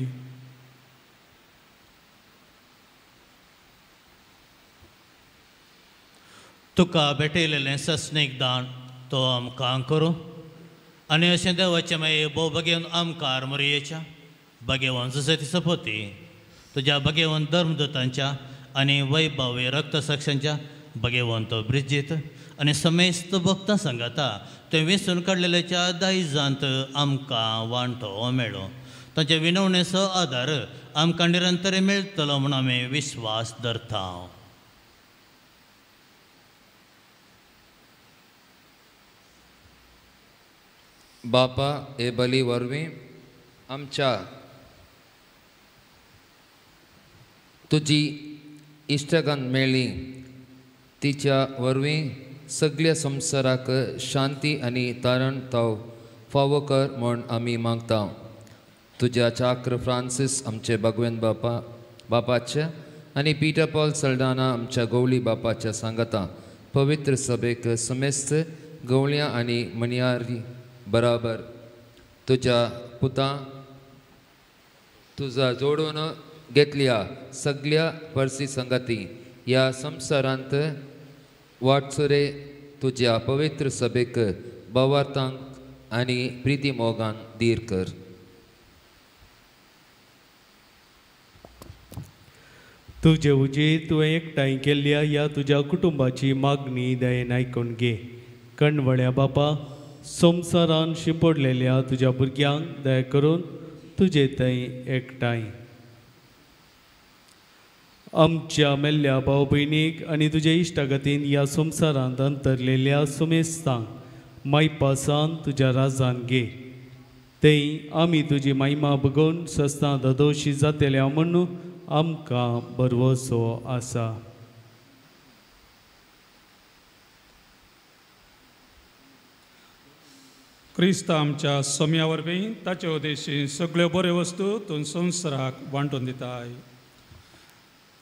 तुका भेटयलेलें सस्नेक दान तो आमकां करूं आनी अशें देवाचे मागीर भोव बगेवन आमकां आरमोरयेच्या बगेवन सुसेती सपोती तुज्या बगेवन धर्मदूतांच्या आनी वैभवी रक्तसाक्षांच्या बगेवन तो ब्रिजीत आनी समेस्त भक्तां सांगाता ते वेंचून काडलेल्याच्या दायजांत आमकां वांटो मेळो तांचे विनवणेचो आदार आमकां निरंतर मेळटलो म्हूण आमी विश्वास धरता बापा हे बली वरवीं आमच्या तुजी इश्टगान मेळ्ळी तिच्या वरवीं सगळ्या संवसाराक शांती आनी तारण ताव फावो कर म्हूण आमी मागता तुज्या चाक्र फ्रांसीस आमचे भगवेन बापाच्या आनी पिटर पॉल सल्डाना आमच्या गवळी बापाच्या सांगाता पवित्र सभेक समेस्त गवळ्यां आनी मणयारी बराबर तुज्या पुतां तुझा जोडून घेतल्या सगळ्या परसी संगती ह्या संवसारांत वाटसुरे तुज्या पवित्र सभेक भवार्थांक आनी प्रिती मोगान धीर कर तुजे उजेर तुवें एकठांय केल्ल्या ह्या तुज्या कुटुंबाची मागणी दयेन आयकून घे कणवळ्या बापा संवसारान शिंपडलेल्या तुज्या भुरग्यांक दया करून तुजे थंय एकठांय आमच्या मेल्ल्या भाव भयणीक आनी तुजे इश्टागतीन ह्या संवसारांत अंतरलेल्या सुमेस्तांक मायपासान तुज्या राजान घे थंय आमी तुजी महिमा बगोवन सस्तां दोशी जातल्या म्हूण आमकां बरवसो आसा क्रिस्ता आमच्या सोम्या वरवीं ताचे उद्देशी सगळ्यो बऱ्यो वस्तू तूं संवसाराक वांटून दिताय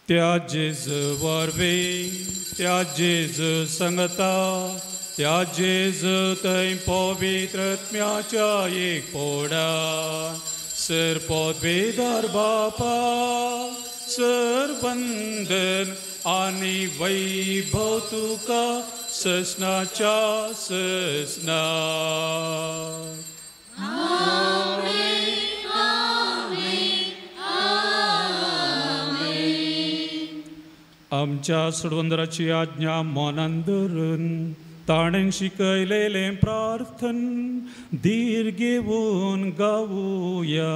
त्या जेजू वरवीं त्या जेजू सांगता त्या जेजू थंय पवित्रत्म्याच्या एक पोडान सर पदवेदार बापा सर बंधन आनी वैभव तुका ससनाच्या ससना आमच्या सोडवंदराची आज्ञा मनान धरून ताणें शिकयलेलें प्रार्थन धीर घेवन गावुया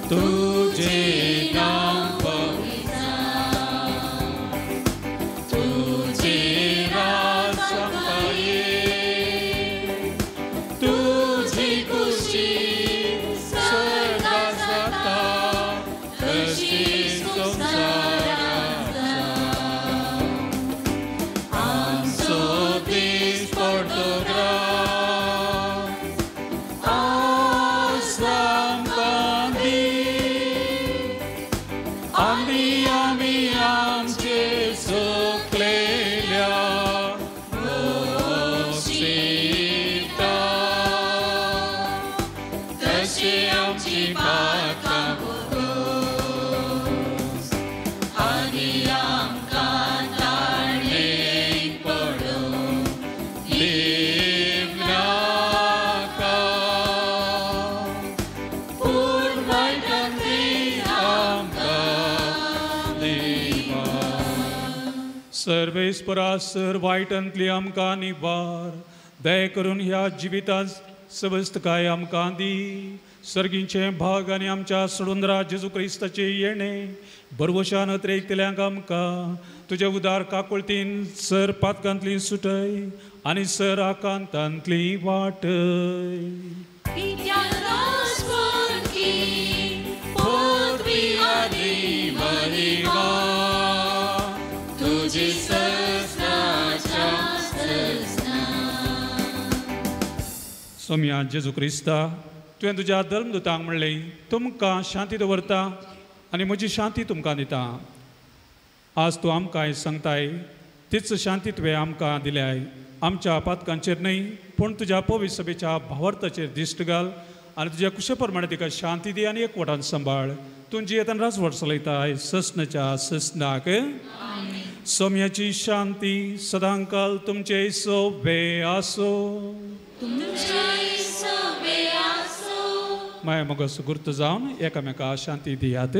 तुझे नाम तुझे राज संपाये तुझी खुशी स्वर्गात जाता तशी संसारात आमचो देश पोर्तुगाल सर्वेस्परा सर वायटांतली आमकां निबार दया करून ह्या जिवितांत सबस्त काय आमकां दी सर्गींचे भाग आनी आमच्या सोडूनरा जेजू क्रिस्ताचे येणे बरवशान त्रेकतल्यांक आमकां तुज्या उदार काकुळतीन सर पातकांतली सुटय आनी सर आकांतांतली वाटय. सोम्या जेजू क्रिस्ता तुवें तुज्या धर्मदुतांक म्हणलें तुमकां शांती दवरता आनी म्हजी शांती तुमकां दिता. आज तूं आमकां सांगताय तीच शांती तुवें आमकां दिल्याय. आमच्या पातकांचेर न्हय पूण तुज्या पवित्र सभेच्या भावार्थाचेर दिश्ट घाल आनी तुज्या कुशे प्रमाणे तिका शांती दी आनी एकवटान सांबाळ. तूं जियेतान राजवट चलयताय ससनाच्या ससनाक. सोम्याची शांती सदांकाल तुमचे सोबे आसो. माय मोगस गुर्त जावन एकामेका शांती दियात.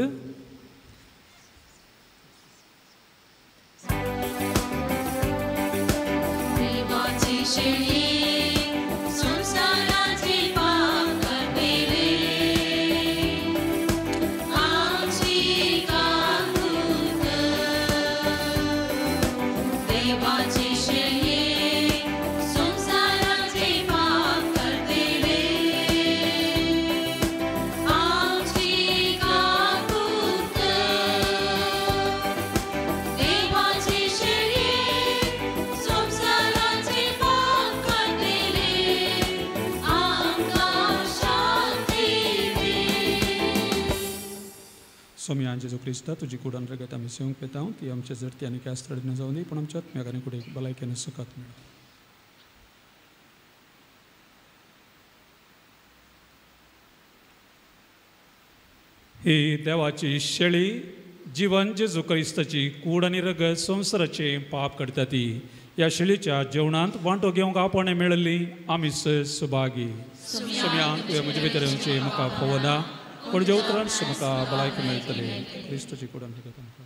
सोम्या जेजू क्रिस्ता तुजी कुडान रगत आमी सेवंक पेता ती आमच्या जरती आनी कास्तडी न जावन दी पूण आमच्या आत्म्याक आनी कुडे भलायकेन सुखात मेळो. ही देवाची शेळी जीवन जेजू क्रिस्ताची कूड आनी रगत संवसाराचे पाप करता ती. ह्या शेळीच्या जेवणांत वांटो घेवंक आपण मेळिल्ली आमी सुभागी. सोम्या तुवें म्हजे भितर येवचें म्हाका पवना पण जे उतरान म्हाका भलायकी मेळटली. क्रिस्ताची कुडान रगत आमकां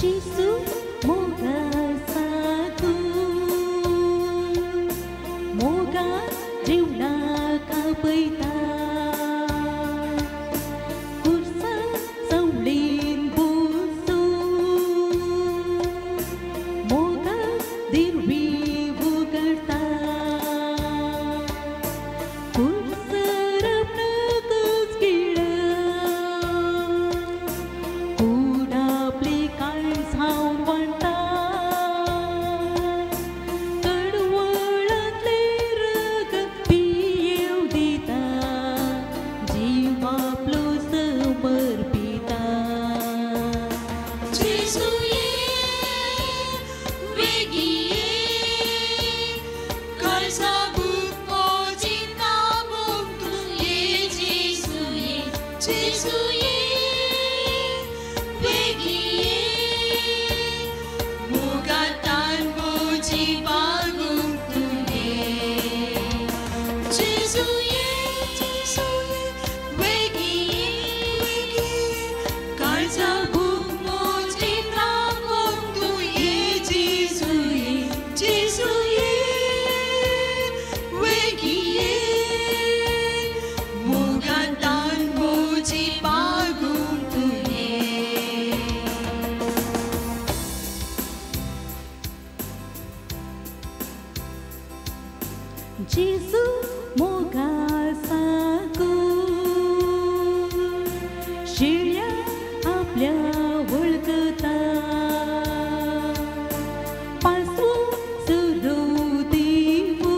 Jesu moga sagu moga jeuna kapaita kursa saulin busu moga dirwi bugarta kursa rabna kuskira kuda plikai sound wanta कडवळातले रग पियेव दिता जीव आपलो समर्पिता जेसू ये वेगी ये काळजा बुको जिना बुक ये जेसू ये वेगी ये मुगातान बोजी बागुम तुले जेसू ये वेगी ये काळजा बुक मोजी नागुम तू ये जेसू ये वेगी ये मुगातान बोजी बागुम तुले जेसू मोगा सागू शिळ्या आपल्या वळखता पासू सुरू दिवू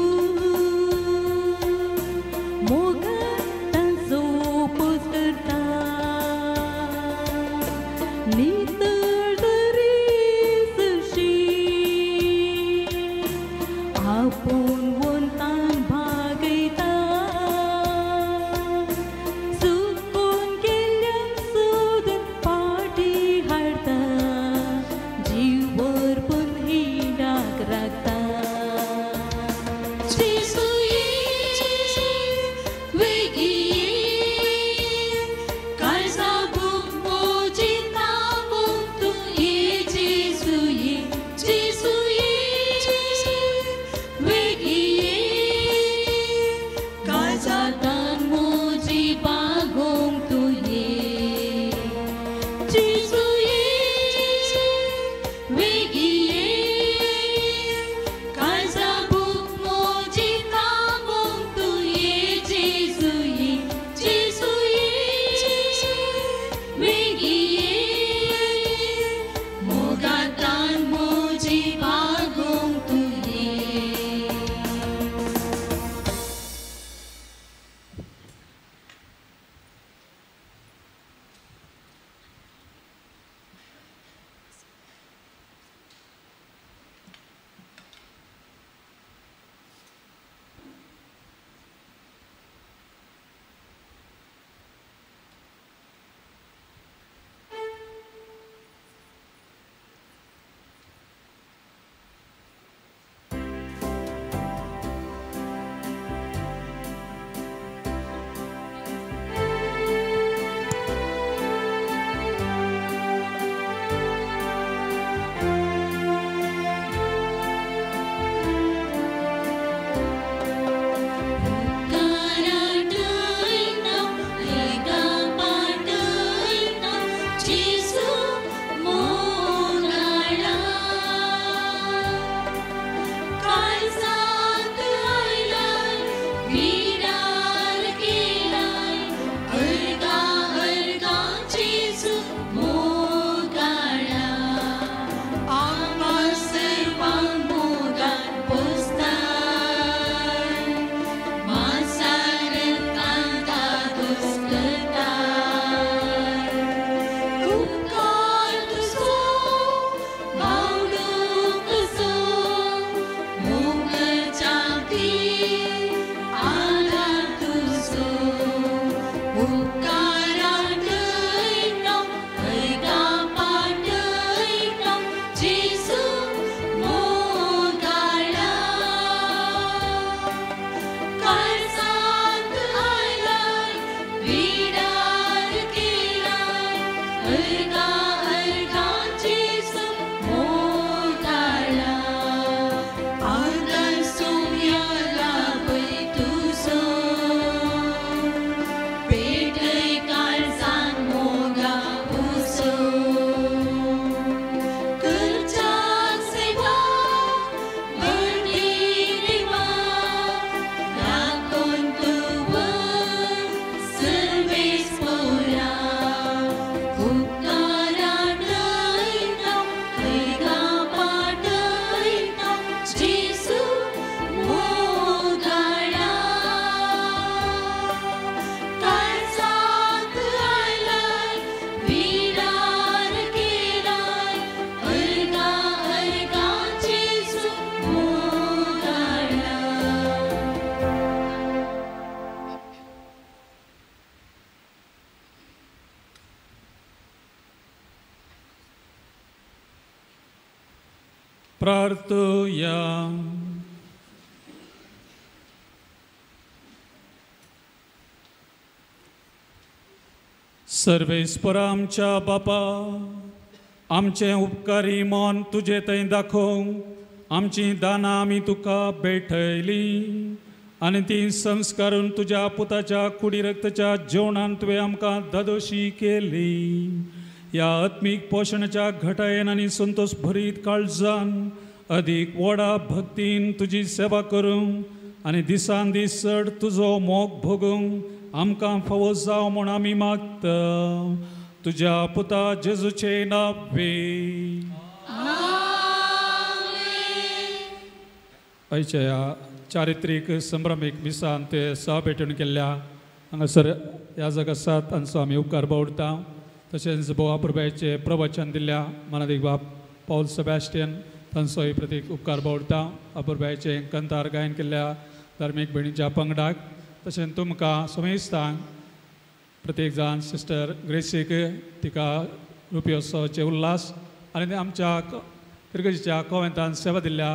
प्रार्थूया. सर्वेस्परा आमच्या बापा, आमचे उपकारी मन तुजे थंय दाखोव. आमची दानां आमी तुका भेटयली आनी ती संस्कारून तुज्या पुताच्या कुडी रक्ताच्या जेवणान तुवें आमकां दादोशी केली. ह्या आत्मीक पोशणाच्या घटायेन आनी संतोश भरीत काळजान अदीक व्हडा भक्तीन तुजी सेवा करूंक आनी दिसान दीस चड तुजो मोग भोगूंक आमकां फावो जाव म्हूण आमी मागता. तुज्या पुता जेजूचे नांवे. आयच्या ह्या चारित्रीक संभ्रमीक मिसान ते सहा भेटून केल्ल्या हांगासर ह्या जगासात तांचो आमी उपकार बावडटा. तशेंच बोवा प्रभुचे प्रवचन दिल्ल्या मानदीक बाब पौल सेबॅस्टियन तांचोय प्रतीक उपकार बावडटा. अपुरबायचे कंतार गायन केल्ल्या धार्मीक भयणीच्या पंगडाक तशेंच तुमकां समेस्तांक प्रत्येक जाण सिस्टर ग्रेसीक तिका रुपयोत्सवाचे उल्हास आनी आमच्या तिरगजीच्या कोवेंतान सेवा दिल्ल्या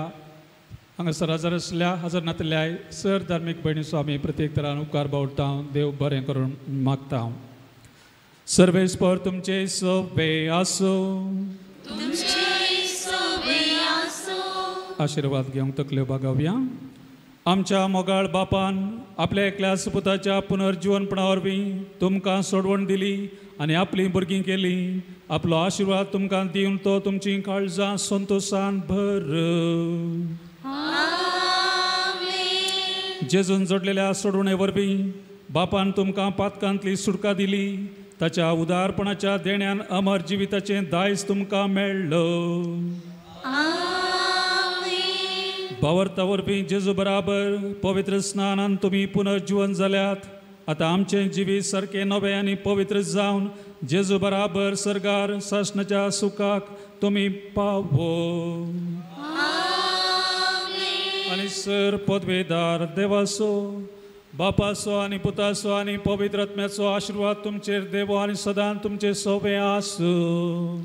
हांगासर हजर आसल्या हजर नातल्या सर धार्मीक भयणीचो आमी प्रत्येक तरान उपकार बावडटा. देव बरें करून मागता. सर्वेस्पर तुमचे सोबे आसो. आशिर्वाद घेवंक तकल्यो बागावया. आमच्या मोगाळ बापान आपल्या एकल्या सुपुताच्या पुनर्जीवनपणा वरवीं तुमकां सोडवण दिली आनी आपलीं भुरगीं केली. आपलो आशिर्वाद तुमकां दिवन तो तुमची काळजां संतोशान भर. जेजून जोडलेल्या सोडवणे वरवीं बापान तुमकां पातकांतली सुटका दिली. ताच्या उदारपणाच्या देण्यान अमर जिविताचें दायज तुमकां मेळ्ळो. बावर्ता वरवीं जेजू बराबर पवित्र स्नानान तुमी पुनर्जीवन जाल्यात. आतां आमचें जिवीत सारकें नवें आनी पवित्र जावन जेजू बराबर सर्गार सासणाच्या सुखाक तुमी पावो. आनी सर पदवेदार देवाचो बापाचो आनी पुताचो आनी पवित्र आत्म्याचो आशिर्वाद तुमचेर देवो आनी सदां तुमचे सोबे आसूं.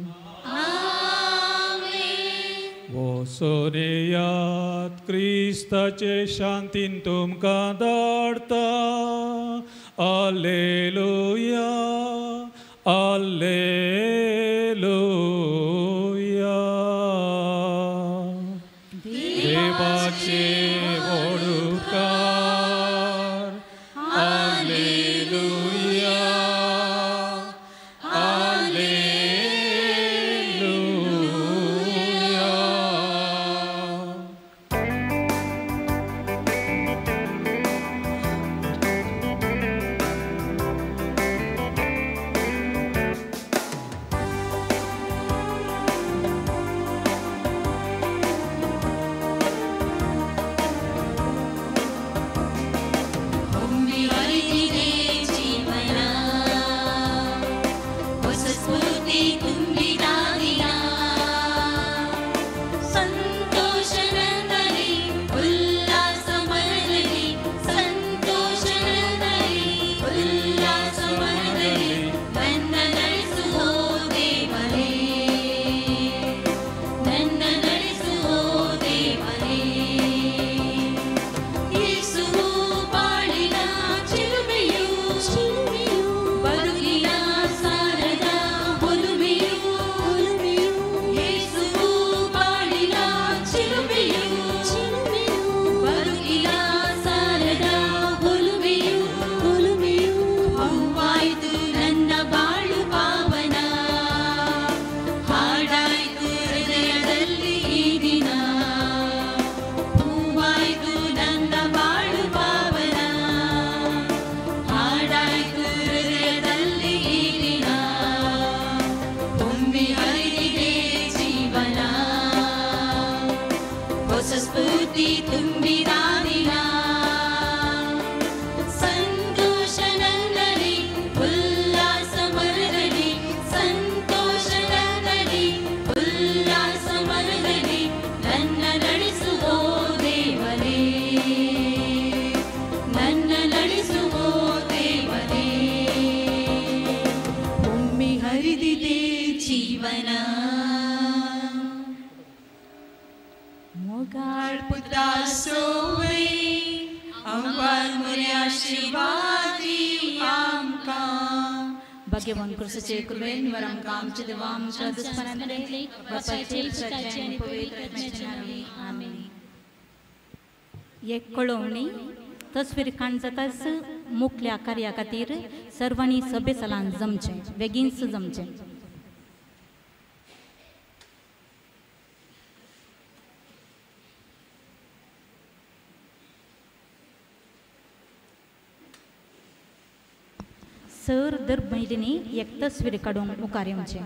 वसोनेयात क्रिस्ताचे शांतीन तुमकां धाडटा. alleluia, alleluia. देवाचे वडुकार. alleluia, alleluia. मोगाळ पुता सोवे अंबार मोरे आशीर्वादी आमकां भाग्यवान कृष्णाचे कृपेन वर आमकां आमचे देवा आमच्या दुस्पणांतले बापाचे पुत्राचे आनी पवित्र आत्म्याचे नांवे आमेन. एक कळवणी तस्वीर खाण जाताच मुखल्या कार्या खातीर सर्वांनी सभे सालान जमचें बेगीनच जमचें. सर दर महिन्यानी एक तस्वीर काडून मुखार येवचें.